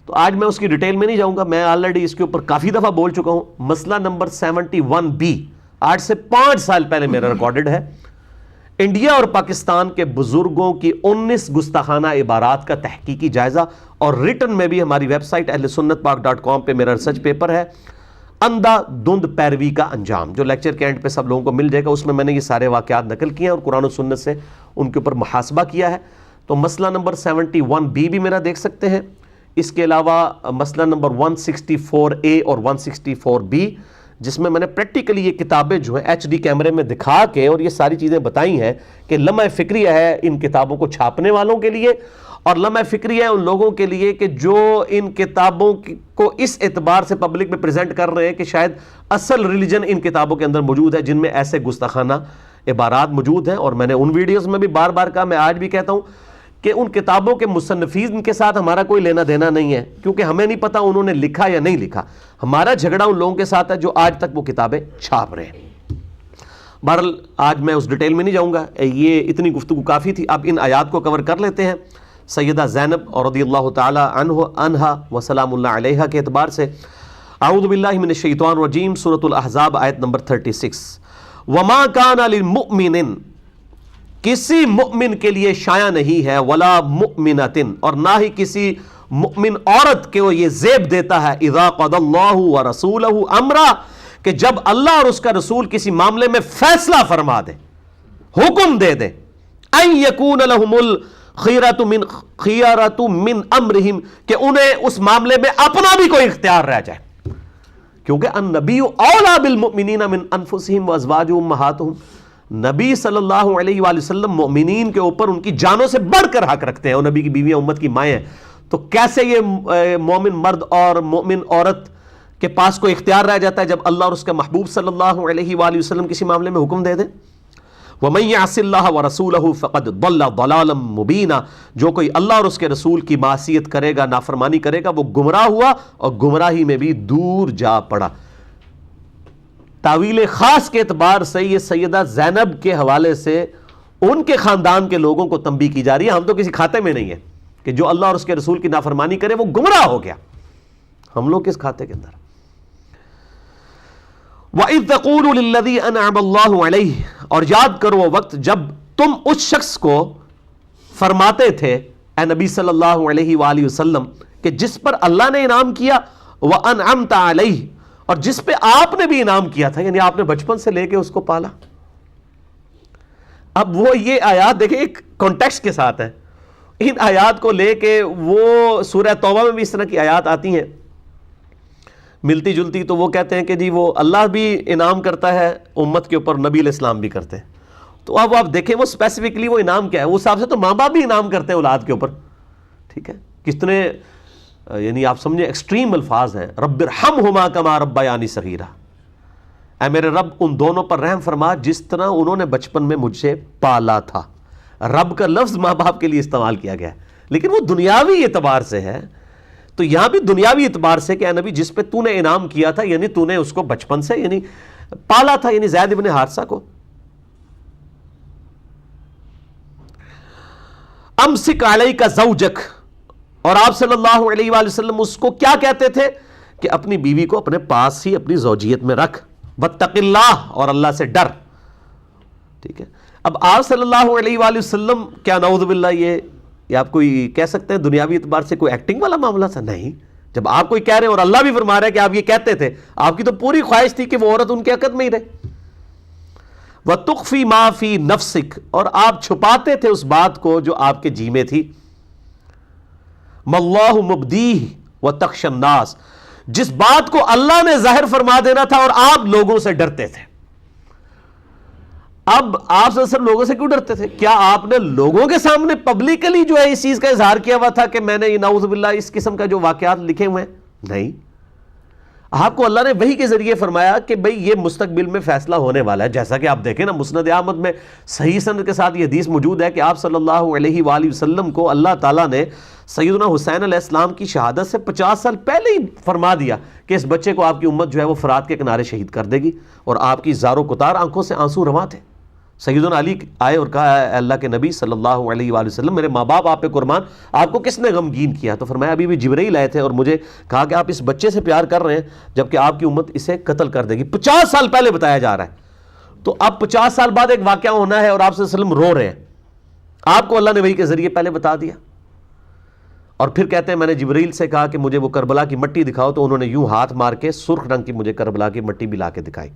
تو آج میں اس کی ڈیٹیل میں نہیں جاؤں گا, میں آلریڈی اس کے اوپر کافی دفعہ بول چکا ہوں. مسئلہ نمبر 71B آج سے 5 سال پہلے میرا ریکارڈڈ ہے. انڈیا اور پاکستان کے بزرگوں کی 19 گستاخانہ عبارات کا تحقیقی جائزہ, اور ریٹن میں بھی ہماری ویب سائٹ اہلسنتپاک.com پہ میرا ریسرچ پیپر ہے, اندھا دھند پیروی کا انجام, جو لیکچر کے اینڈ پہ سب لوگوں کو مل جائے گا. اس میں میں نے یہ سارے واقعات نقل کیے ہیں اور قرآن و سنت سے ان کے اوپر محاسبہ کیا ہے. تو مسئلہ نمبر 71B بھی میرا دیکھ سکتے ہیں. اس کے علاوہ مسئلہ نمبر 164A اور 164B, جس میں نے پریکٹیکلی یہ کتابیں جو ہیں HD کیمرے میں دکھا کے اور یہ ساری چیزیں بتائی ہیں کہ لمحہ فکریہ ہے ان کتابوں کو چھاپنے والوں کے لیے, اور لمحہ فکریہ ہے ان لوگوں کے لیے کہ جو ان کتابوں کو اس اعتبار سے پبلک میں پریزنٹ کر رہے ہیں کہ شاید اصل ریلیجن ان کتابوں کے اندر موجود ہے جن میں ایسے گستاخانہ عبارات موجود ہیں. اور میں نے ان ویڈیوز میں بھی بار بار کہا, میں آج بھی کہتا ہوں کہ ان کتابوں کے مصنفین کے ساتھ ہمارا کوئی لینا دینا نہیں ہے, کیونکہ ہمیں نہیں پتا انہوں نے لکھا یا نہیں لکھا. ہمارا جھگڑا ان لوگوں کے ساتھ ہے جو آج تک وہ کتابیں چھاپ رہے ہیں. بہرحال آج میں اس ڈیٹیل میں نہیں جاؤں گا، یہ اتنی گفتگو کافی تھی. اب ان آیات کو کور کر لیتے ہیں. سیدہ زینب اور رضی اللہ تعالی عنہا و سلام اللہ علیہا کے اعتبار سے اعوذ باللہ من الشیطان الرجیم، سورۃ الاحزاب آیت نمبر 36. وما کان للمؤمن، کسی مؤمن کے لیے شایع نہیں ہے، ولا مؤمنۃ، اور نہ ہی کسی مؤمن عورت کے وہ یہ زیب دیتا ہے، اذا قضى اللہ ورسولہ امرا، کہ جب اللہ اور اس کا رسول کسی معاملے میں فیصلہ فرما دے، حکم دے دے، ان یکون لہم الخیرۃ من امرہم، کہ انہیں اس معاملے میں اپنا بھی کوئی اختیار رہ جائے، کیونکہ النبی اولیٰ بالمؤمنین من انفسہم وازواجہ امہاتہم، نبی صلی اللہ علیہ وآلہ وسلم مومنین کے اوپر ان کی جانوں سے بڑھ کر حق رکھتے ہیں، اور نبی کی بیویاں امت کی مائیں ہیں. تو کیسے یہ مومن مرد اور مومن عورت کے پاس کوئی اختیار رہ جاتا ہے جب اللہ اور اس کا محبوب صلی اللہ علیہ وآلہ وسلم کسی معاملے میں حکم دے دیں؟ وَمَن يَعْصِ اللَّهَ وَرَسُولَهُ فَقَدْ ضَلَّ ضَلَالًا مُبِينًا، جو کوئی اللہ اور اس کے رسول کی معصیت کرے گا، نافرمانی کرے گا، وہ گمراہ ہوا اور گمراہی میں بھی دور جا پڑا. تعویل خاص کے اعتبار سے یہ سیدہ زینب کے حوالے سے ان کے خاندان کے لوگوں کو تنبیہ کی جا رہی ہے. ہم تو کسی کھاتے میں نہیں ہے کہ جو اللہ اور اس کے رسول کی نافرمانی کرے وہ گمراہ ہو گیا. ہم لوگ کس کھاتے کے اندر؟ وَإِذْ تَقُولُ لِلَّذِي أَنْعَمَ اللَّهُ عَلَيْهِ، اور یاد کرو وہ وقت جب تم اس شخص کو فرماتے تھے اے نبی صلی اللہ علیہ وآلہ وسلم کہ جس پر اللہ نے انعام کیا، وَأَنْعَمْتَ عَلَيْهِ، اور جس پہ آپ نے بھی انعام کیا تھا، یعنی آپ نے بچپن سے لے کے اس کو پالا. اب وہ یہ آیات دیکھیں ایک کانٹیکسٹ کے ساتھ ہے. ان آیات کو لے کے وہ سورہ توبہ میں بھی اس طرح کی آیات آتی ہیں ملتی جلتی، تو وہ کہتے ہیں کہ جی وہ اللہ بھی انعام کرتا ہے امت کے اوپر، نبی علیہ السلام بھی کرتے ہیں. تو اب آپ دیکھیں وہ اسپیسیفکلی وہ انعام کیا ہے. اس حساب سے تو ماں باپ بھی انعام کرتے ہیں اولاد کے اوپر. ٹھیک ہے، کتنے یعنی آپ سمجھیں ایکسٹریم الفاظ ہیں. رب ارحمہما کما ربیانی صغیرا، اے میرے رب ان دونوں پر رحم فرما جس طرح انہوں نے بچپن میں مجھ سے پالا تھا. رب کا لفظ ماں باپ کے لیے استعمال کیا گیا ہے، لیکن وہ دنیاوی اعتبار سے ہے. تو یہاں بھی دنیاوی اعتبار سے کہ اے نبی جس پہ تو نے انعام کیا تھا، یعنی تو نے اس کو بچپن سے یعنی پالا تھا، یعنی زید ابن حارثہ کو. امسک علیک زوجک، اور آپ صلی اللہ علیہ وآلہ وسلم اس کو کیا کہتے تھے کہ اپنی بیوی کو اپنے پاس ہی اپنی زوجیت میں رکھ. واتق اللہ، اور اللہ سے ڈر. ٹھیک ہے، اب آپ صلی اللہ علیہ وآلہ وسلم کیا نعوذ باللہ یہ آپ کوئی کہہ سکتے ہیں دنیاوی اعتبار سے کوئی ایکٹنگ والا معاملہ تھا؟ نہیں. جب آپ کوئی کہہ رہے ہیں اور اللہ بھی فرما رہا ہے کہ آپ یہ کہتے تھے، آپ کی تو پوری خواہش تھی کہ وہ عورت ان کے عقد میں ہی رہے. وَتُخْفِي مَا فِي نَفْسِكَ، اور آپ چھپاتے تھے اس بات کو جو آپ کے جی میں تھی. مَاللَّهُ مُبْدِيهِ وَتَخْشَى النَّاسَ، جس بات کو اللہ نے ظاہر فرما دینا تھا اور آپ لوگوں سے ڈرتے تھے. اب آپ صلی اللہ علیہ وسلم لوگوں سے کیوں ڈرتے تھے؟ کیا آپ نے لوگوں کے سامنے پبلکلی جو ہے اس چیز کا اظہار کیا ہوا تھا کہ میں نے یہ نعوذ باللہ اس قسم کا جو واقعات لکھے ہوئے ہیں؟ نہیں. آپ کو اللہ نے وحی کے ذریعے فرمایا کہ بھئی یہ مستقبل میں فیصلہ ہونے والا ہے. جیسا کہ آپ دیکھیں نا مسند احمد میں صحیح سند کے ساتھ یہ حدیث موجود ہے کہ آپ صلی اللہ علیہ وآلہ وسلم کو اللہ تعالیٰ نے سیدنا حسین علیہ السلام کی شہادت سے 50 سال پہلے ہی فرما دیا کہ اس بچے کو آپ کی امت جو ہے وہ فرات کے کنارے شہید کر دے گی. اور آپ کی زار و کتار آنکھوں سے آنسو رواں تھے. سیدنا علی آئے اور کہا اے اللہ کے نبی صلی اللہ علیہ وآلہ وسلم، میرے ماں باپ آپ پہ قربان، آپ کو کس نے غمگین کیا؟ تو فرمایا ابھی بھی جبرائیل آئے تھے اور مجھے کہا کہ آپ اس بچے سے پیار کر رہے ہیں جبکہ آپ کی امت اسے قتل کر دے گی. 50 سال پہلے بتایا جا رہا ہے. تو اب 50 سال بعد ایک واقعہ ہونا ہے اور آپ صلی اللہ علیہ وسلم رو رہے ہیں. آپ کو اللہ نے وحی کے ذریعے پہلے بتا دیا. اور پھر کہتے ہیں میں نے جبرائیل سے کہا کہ مجھے وہ کربلا کی مٹی دکھاؤ، تو انہوں نے یوں ہاتھ مار کے سرخ رنگ کی مجھے کربلا کی مٹی بھی لا کے دکھائی.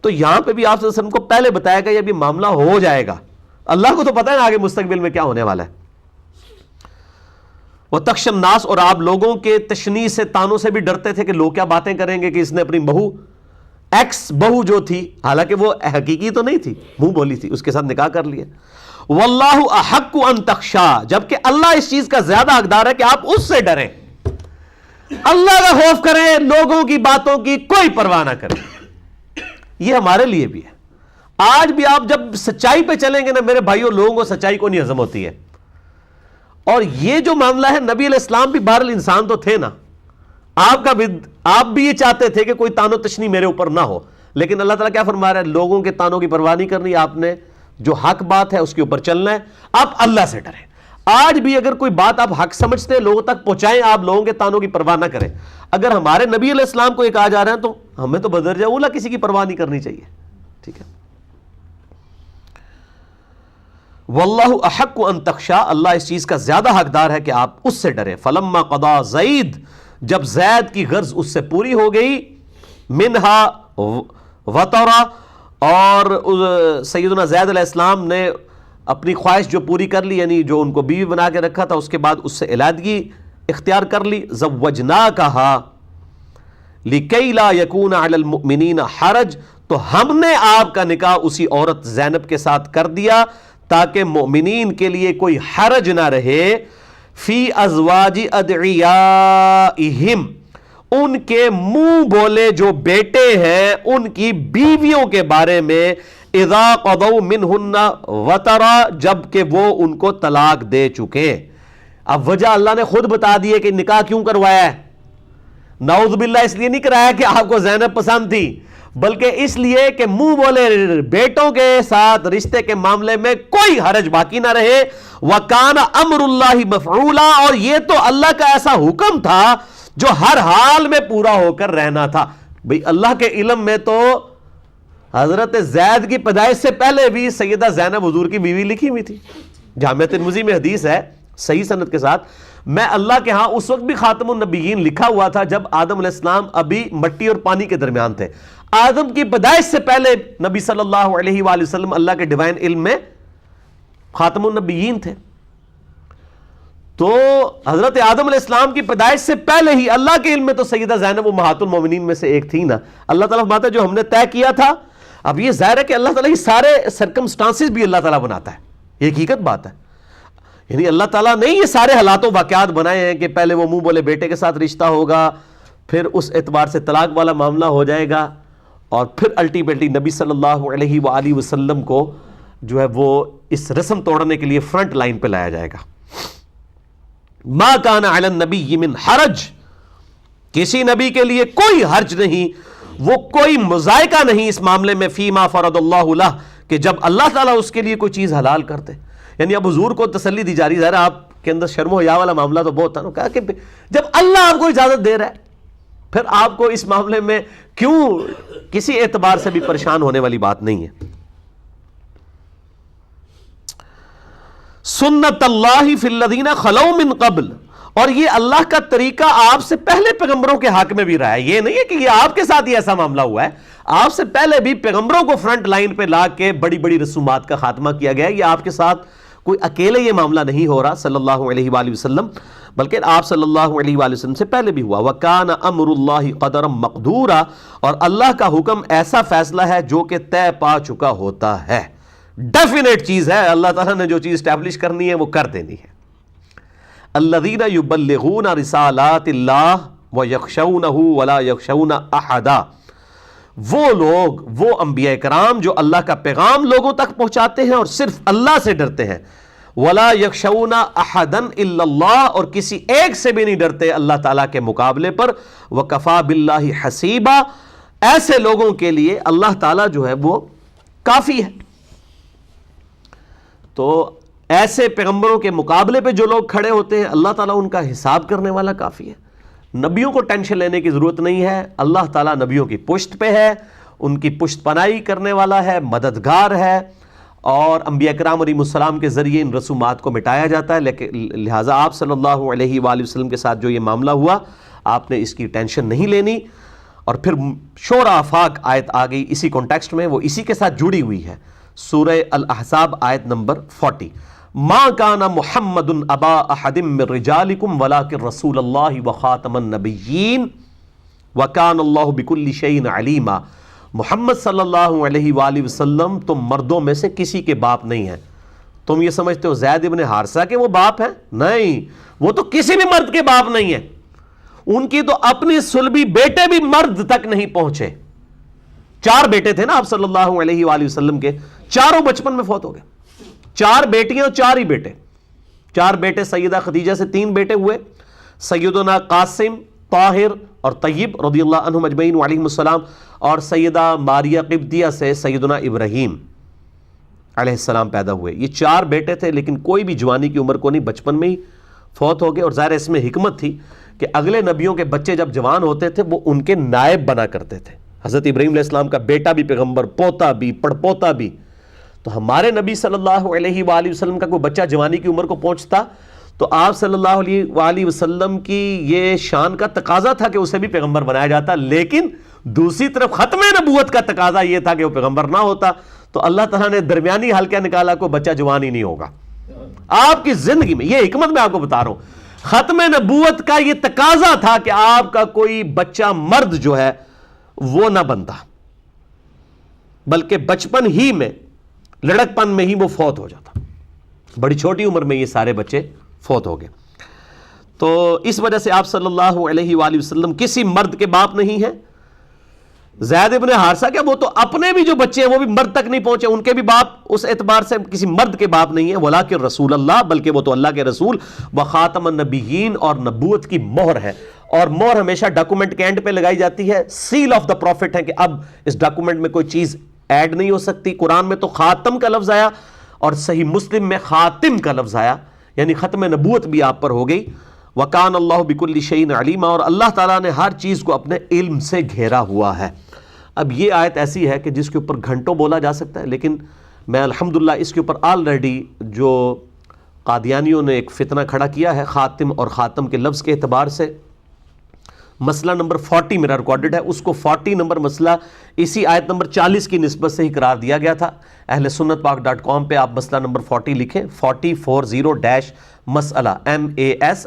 تو یہاں پہ بھی آپ صلی اللہ علیہ وسلم کو پہلے بتایا گیا یہ معاملہ ہو جائے گا. اللہ کو تو پتہ ہے آگے مستقبل میں کیا ہونے والا ہے. وَتَخْشَى النَّاسَ، اور آپ لوگوں کے تشنیع سے، تانوں سے بھی ڈرتے تھے کہ لوگ کیا باتیں کریں گے کہ اس نے اپنی بہو، ایکس بہو جو تھی، حالانکہ وہ حقیقی تو نہیں تھی، منہ بولی تھی، اس کے ساتھ نکاح کر لیا. وَاللَّهُ أَحَقُّ أَن تَخْشَىٰ، جبکہ اللہ اس چیز کا زیادہ حقدار ہے کہ آپ اس سے ڈریں، اللہ کا خوف کریں، لوگوں کی باتوں کی کوئی پرواہ نہ کریں. یہ ہمارے لیے بھی ہے. آج بھی آپ جب سچائی پہ چلیں گے نا میرے بھائیوں، لوگوں کو سچائی کو نہیں ہضم ہوتی ہے. اور یہ جو معاملہ ہے، نبی علیہ السلام بھی بہرحال انسان تو تھے نا، آپ بھی یہ چاہتے تھے کہ کوئی تان و تشنی میرے اوپر نہ ہو. لیکن اللہ تعالیٰ کیا فرما رہا ہے؟ لوگوں کے تانوں کی پرواہ نہیں کرنی، آپ نے جو حق بات ہے اس کے اوپر چلنا ہے، آپ اللہ سے ڈریں۔ آج بھی اگر کوئی بات آپ حق سمجھتے ہیں لوگوں تک پہنچائیں، آپ لوگوں کے تانوں کی پرواہ نہ کریں۔ اگر ہمارے نبی علیہ السلام کو یہ کہا جا رہا ہے تو ہمیں تو بدرجہ اولا کسی کی پرواہ نہیں کرنی چاہیے، ٹھیک ہے۔ واللہ احق ان تخشا، اللہ اس چیز کا زیادہ حقدار ہے کہ آپ اس سے ڈریں۔ فلما قضا زید، جب زید کی غرض اس سے پوری ہو گئی، منہا وطرا، اور سیدنا زید علیہ السلام نے اپنی خواہش جو پوری کر لی، یعنی جو ان کو بیوی بنا کے رکھا تھا، اس کے بعد اس سے علیحدگی اختیار کر لی، زوجناکہا لکی لا یکون علی المؤمنین حرج، تو ہم نے آپ کا نکاح اسی عورت زینب کے ساتھ کر دیا تاکہ مومنین کے لیے کوئی حرج نہ رہے، فی ازواج ادعیائہم، ان کے منہ بولے جو بیٹے ہیں ان کی بیویوں کے بارے میں، اذا قضوا منہن وطرا، جب کہ وہ ان کو طلاق دے چکے۔ اب وجہ اللہ نے خود بتا دی ہے کہ نکاح کیوں کروایا ہے۔ نعوذ باللہ اس لیے نہیں کرایا کہ آپ کو زینب پسند تھی، بلکہ اس لیے کہ منہ بولے بیٹوں کے ساتھ رشتے کے معاملے میں کوئی حرج باقی نہ رہے۔ وَكَانَ أَمْرُ اللَّهِ مَفْعُولًا، اور یہ تو اللہ کا ایسا حکم تھا جو ہر حال میں پورا ہو کر رہنا تھا۔ بھئی اللہ کے علم میں تو حضرت زید کی پیدائش سے پہلے بھی سیدہ زینب حضور کی بیوی لکھی ہوئی تھی۔ جامعہ ترمذی میں حدیث ہے صحیح سند کے ساتھ، میں اللہ کے ہاں اس وقت بھی خاتم النبیین لکھا ہوا تھا جب آدم علیہ السلام ابھی مٹی اور پانی کے درمیان تھے۔ آدم کی پیدائش سے پہلے نبی صلی اللہ علیہ وآلہ وسلم اللہ کے ڈیوائن علم میں خاتم النبیین تھے۔ تو حضرت آدم علیہ السلام کی پیدائش سے پہلے ہی اللہ کے علم میں تو سیدہ زینب امہات المومنین میں سے ایک تھی نا۔ اللہ تعالیٰ فرماتا ہے جو ہم نے طے کیا تھا۔ اب یہ ظاہر ہے کہ اللہ تعالیٰ یہ سارے سرکمسٹانسز بھی اللہ تعالیٰ بناتا ہے، یہ حقیقت بات ہے۔ یعنی اللہ تعالیٰ نے یہ سارے حالات و واقعات بنائے ہیں کہ پہلے وہ منہ بولے بیٹے کے ساتھ رشتہ ہوگا، پھر اس اعتبار سے طلاق والا معاملہ ہو جائے گا، اور پھر الٹیمیٹلی نبی صلی اللہ علیہ وآلہ وسلم کو جو ہے وہ اس رسم توڑنے کے لیے فرنٹ لائن پہ لایا جائے گا۔ ما کان علی النبی من حرج، کسی نبی کے لیے کوئی حرج نہیں، وہ کوئی مذائقہ نہیں اس معاملے میں، فیما فرض اللہ لہ، کہ جب اللہ تعالیٰ اس کے لیے کوئی چیز حلال کرتے۔ یعنی اب حضور کو تسلی دی جا رہی ہے، آپ کے اندر شرم و حیا والا معاملہ تو بہت تھا نا، کہا کہ جب اللہ آپ کو اجازت دے رہا ہے پھر آپ کو اس معاملے میں کیوں کسی اعتبار سے بھی پریشان ہونے والی بات نہیں ہے۔ سنت اللہ فی الذین خلو من قبل، اور یہ اللہ کا طریقہ آپ سے پہلے پیغمبروں کے حق میں بھی رہا ہے۔ یہ نہیں ہے کہ یہ آپ کے ساتھ ہی ایسا معاملہ ہوا ہے، آپ سے پہلے بھی پیغمبروں کو فرنٹ لائن پہ لا کے بڑی بڑی رسومات کا خاتمہ کیا گیا ہے۔ یہ آپ کے ساتھ کوئی اکیلے یہ معاملہ نہیں ہو رہا صلی اللہ علیہ وآلہ وسلم، بلکہ آپ صلی اللہ علیہ وآلہ وسلم سے پہلے بھی ہوا۔ وَكَانَ أَمْرُ اللَّهِ قَدَرًا مَقْدُورًا، اور اللہ کا حکم ایسا فیصلہ ہے جو کہ طے پا چکا ہوتا ہے، ڈیفینیٹ چیز ہے۔ اللہ تعالیٰ نے جو چیز اسٹیبلش کرنی ہے وہ کر دینی ہے۔ الذین یبلغون رسالات اللہ ویخشونہ ولا یخشون احدا، وہ لوگ، وہ انبیاء کرام جو اللہ کا پیغام لوگوں تک پہنچاتے ہیں اور صرف اللہ سے ڈرتے ہیں، ولا یخشون احدا الا اللہ، اور کسی ایک سے بھی نہیں ڈرتے اللہ تعالیٰ کے مقابلے پر، وکفا باللہ حسیبا، ایسے لوگوں کے لیے اللہ تعالیٰ جو ہے وہ کافی ہے۔ تو ایسے پیغمبروں کے مقابلے پہ جو لوگ کھڑے ہوتے ہیں اللہ تعالیٰ ان کا حساب کرنے والا کافی ہے۔ نبیوں کو ٹینشن لینے کی ضرورت نہیں ہے، اللہ تعالیٰ نبیوں کی پشت پہ ہے، ان کی پشت پناہی کرنے والا ہے، مددگار ہے، اور انبیاء کرام علیہ السلام کے ذریعے ان رسومات کو مٹایا جاتا ہے۔ لیکن لہٰذا آپ صلی اللہ علیہ وآلہ وسلم کے ساتھ جو یہ معاملہ ہوا، آپ نے اس کی ٹینشن نہیں لینی۔ اور پھر شورى آفاق آیت آ گئی اسی کانٹیکسٹ میں، وہ اسی کے ساتھ جڑی ہوئی ہے، سورہ الاحزاب آیت نمبر 40۔ ما کان محمد ابا احد من رجالکم ولکن رسول اللہ وخاتم النبیین وکان اللہ بکل شیء علیما، محمد صلی اللہ علیہ وآلہ وسلم تم مردوں میں سے کسی کے باپ نہیں ہیں۔ تم یہ سمجھتے ہو زید ابن حارثہ کے وہ باپ ہیں؟ نہیں، وہ تو کسی بھی مرد کے باپ نہیں ہیں، ان کی تو اپنی صلبی بیٹے بھی مرد تک نہیں پہنچے۔ 4 بیٹے تھے نا آپ صلی اللہ علیہ وآلہ وسلم کے، چاروں بچپن میں فوت ہو گئے، 4 بیٹیاں اور 4 ہی بیٹے۔ 4 بیٹے سیدہ خدیجہ سے 3 بیٹے ہوئے، سیدنا قاسم، طاہر اور طیب رضی اللہ عنہم اجمعین وعلیہم السلام، اور سیدہ ماریہ قبطیہ سے سیدنا ابراہیم علیہ السلام پیدا ہوئے. یہ 4 بیٹے تھے لیکن کوئی بھی جوانی کی عمر کو نہیں، بچپن میں ہی فوت ہو گئے. اور ظاہر اس میں حکمت تھی کہ اگلے نبیوں کے بچے جب جوان ہوتے تھے وہ ان کے نائب بنا کرتے تھے. حضرت ابراہیم علیہ السلام کا بیٹا بھی پیغمبر، پوتا بھی، پڑپوتا بھی. تو ہمارے نبی صلی اللہ علیہ وآلہ وسلم کا کوئی بچہ جوانی کی عمر کو پہنچتا تو آپ صلی اللہ علیہ وآلہ وسلم کی یہ شان کا تقاضا تھا کہ اسے بھی پیغمبر بنایا جاتا. لیکن دوسری طرف ختم نبوت کا تقاضا یہ تھا کہ وہ پیغمبر نہ ہوتا. تو اللہ تعالیٰ نے درمیانی حل کیا نکالا؟ کوئی بچہ جوان ہی نہیں ہوگا آپ کی زندگی میں. یہ حکمت میں آپ کو بتا رہا ہوں. ختم نبوت کا یہ تقاضا تھا کہ آپ کا کوئی بچہ مرد جو ہے وہ نہ بنتا، بلکہ بچپن ہی میں، لڑکپن میں ہی وہ فوت ہو جاتا. بڑی چھوٹی عمر میں یہ سارے بچے فوت ہو گئے. تو اس وجہ سے آپ صلی اللہ علیہ وآلہ وسلم کسی مرد کے باپ نہیں ہیں. زید ابن حارثہ کیا وہ تو اپنے بھی جو بچے ہیں وہ بھی مرد تک نہیں پہنچے، ان کے بھی باپ اس اعتبار سے کسی مرد کے باپ نہیں ہیں. ولیکن رسول اللہ، بلکہ وہ تو اللہ کے رسول، وخاتم النبیین، اور نبوت کی مہر ہے. اور مہر ہمیشہ ڈاکومنٹ کے اینڈ پہ لگائی جاتی ہے. سیل آف دا پروفٹ ہے کہ اب اس ڈاکومنٹ میں کوئی چیز ایڈ نہیں ہو سکتی. قرآن میں تو خاتم کا لفظ آیا اور صحیح مسلم میں خاتم کا لفظ آیا، یعنی ختم نبوت بھی آپ پر ہو گئی. وَكَانَ اللَّهُ بِكُلِّ شَيْءٍ عَلِيمًا، اور اللہ تعالیٰ نے ہر چیز کو اپنے علم سے گھیرا ہوا ہے. اب یہ آیت ایسی ہے کہ جس کے اوپر گھنٹوں بولا جا سکتا ہے، لیکن میں الحمدللہ اس کے اوپر آلریڈی جو قادیانیوں نے ایک فتنہ کھڑا کیا ہے خاتم اور خاتم کے لفظ کے اعتبار سے، مسئلہ نمبر 40 میرا ریکارڈڈ ہے، اس کو 40 نمبر مسئلہ اسی آیت نمبر 40 کی نسبت سے ہی قرار دیا گیا تھا. اہل سنت پاک .com پہ آپ مسئلہ نمبر 40 لکھیں، 40 مسئلہ MAS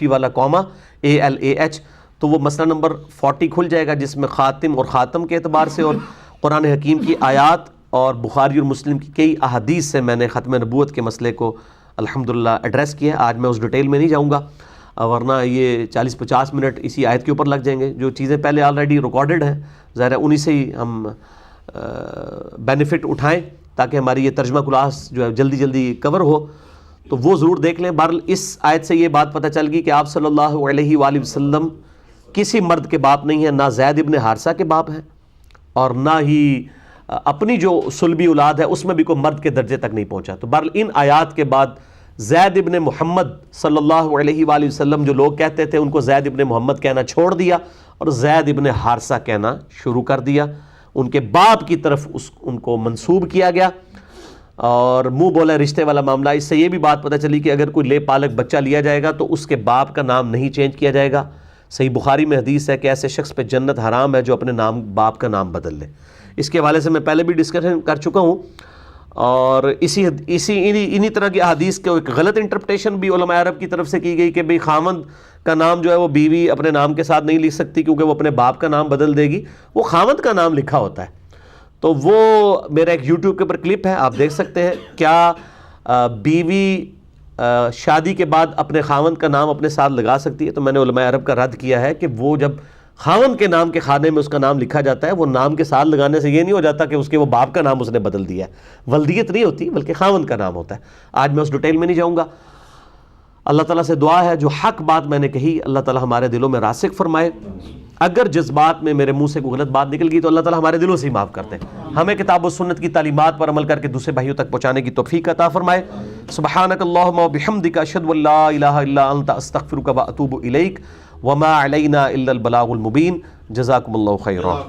والا کوما ALAH، تو وہ مسئلہ نمبر 40 کھل جائے گا، جس میں خاتم اور خاتم کے اعتبار سے اور قرآن حکیم کی آیات اور بخاری اور مسلم کی کئی احادیث سے میں نے ختم نبوت کے مسئلے کو الحمدللہ ایڈریس کیا ہے. آج میں اس ڈیٹیل میں نہیں جاؤں گا ورنہ یہ 40-50 منٹ اسی آیت کے اوپر لگ جائیں گے. جو چیزیں پہلے آلریڈی ریکارڈڈ ہیں ظاہر ہے انہی سے ہی ہم بینیفٹ اٹھائیں تاکہ ہماری یہ ترجمہ کلاس جو ہے جلدی جلدی کور ہو. تو وہ ضرور دیکھ لیں. بہرحال اس آیت سے یہ بات پتہ چل گئی کہ آپ صلی اللہ علیہ وآلہ وسلم کسی مرد کے باپ نہیں ہیں، نہ زید ابن حارثہ کے باپ ہیں اور نہ ہی اپنی جو صلبی اولاد ہے اس میں بھی کوئی مرد کے درجے تک نہیں پہنچا. تو بہرحال ان آیات کے بعد زید ابن محمد صلی اللہ علیہ وآلہ وسلم جو لوگ کہتے تھے ان کو زید ابن محمد کہنا چھوڑ دیا اور زید ابن حارثہ کہنا شروع کر دیا. ان کے باپ کی طرف ان کو منسوب کیا گیا اور منہ بولے رشتے والا معاملہ. اس سے یہ بھی بات پتہ چلی کہ اگر کوئی لے پالک بچہ لیا جائے گا تو اس کے باپ کا نام نہیں چینج کیا جائے گا. صحیح بخاری میں حدیث ہے کہ ایسے شخص پہ جنت حرام ہے جو اپنے نام باپ کا نام بدل لے. اس کے حوالے سے میں پہلے بھی ڈسکشن کر چکا ہوں اور انہی طرح کی احادیث کو ایک غلط انٹرپریٹیشن بھی علماء عرب کی طرف سے کی گئی کہ بھئی خاوند کا نام جو ہے وہ بیوی اپنے نام کے ساتھ نہیں لکھ سکتی کیونکہ وہ اپنے باپ کا نام بدل دے گی. وہ خاوند کا نام لکھا ہوتا ہے. تو وہ میرا ایک یوٹیوب کے اوپر کلپ ہے، آپ دیکھ سکتے ہیں. کیا بیوی شادی کے بعد اپنے خاوند کا نام اپنے ساتھ لگا سکتی ہے؟ تو میں نے علماء عرب کا رد کیا ہے کہ وہ جب خاوند کے نام کے خانے میں اس کا نام لکھا جاتا ہے وہ نام کے ساتھ لگانے سے یہ نہیں ہو جاتا کہ اس کے وہ باپ کا نام اس نے بدل دیا ہے. ولدیت نہیں ہوتی بلکہ خاوند کا نام ہوتا ہے. آج میں اس ڈیٹیل میں نہیں جاؤں گا. اللہ تعالیٰ سے دعا ہے جو حق بات میں نے کہی اللہ تعالیٰ ہمارے دلوں میں راسخ فرمائے. اگر جذبات میں میرے منہ سے کوئی غلط بات نکل گئی تو اللہ تعالیٰ ہمارے دلوں سے ہی معاف کرتے ہیں. ہمیں کتاب و سنت کی تعلیمات پر عمل کر کے دوسرے بھائیوں تک پہنچانے کی توفیق عطا فرمائے. سبحانک اللہم و بحمدک اشہد ان لا الہ الا انت استغفرک و اتوب الیک وما علینا الا البلاغ المبین. جزاکم اللہ خیرا.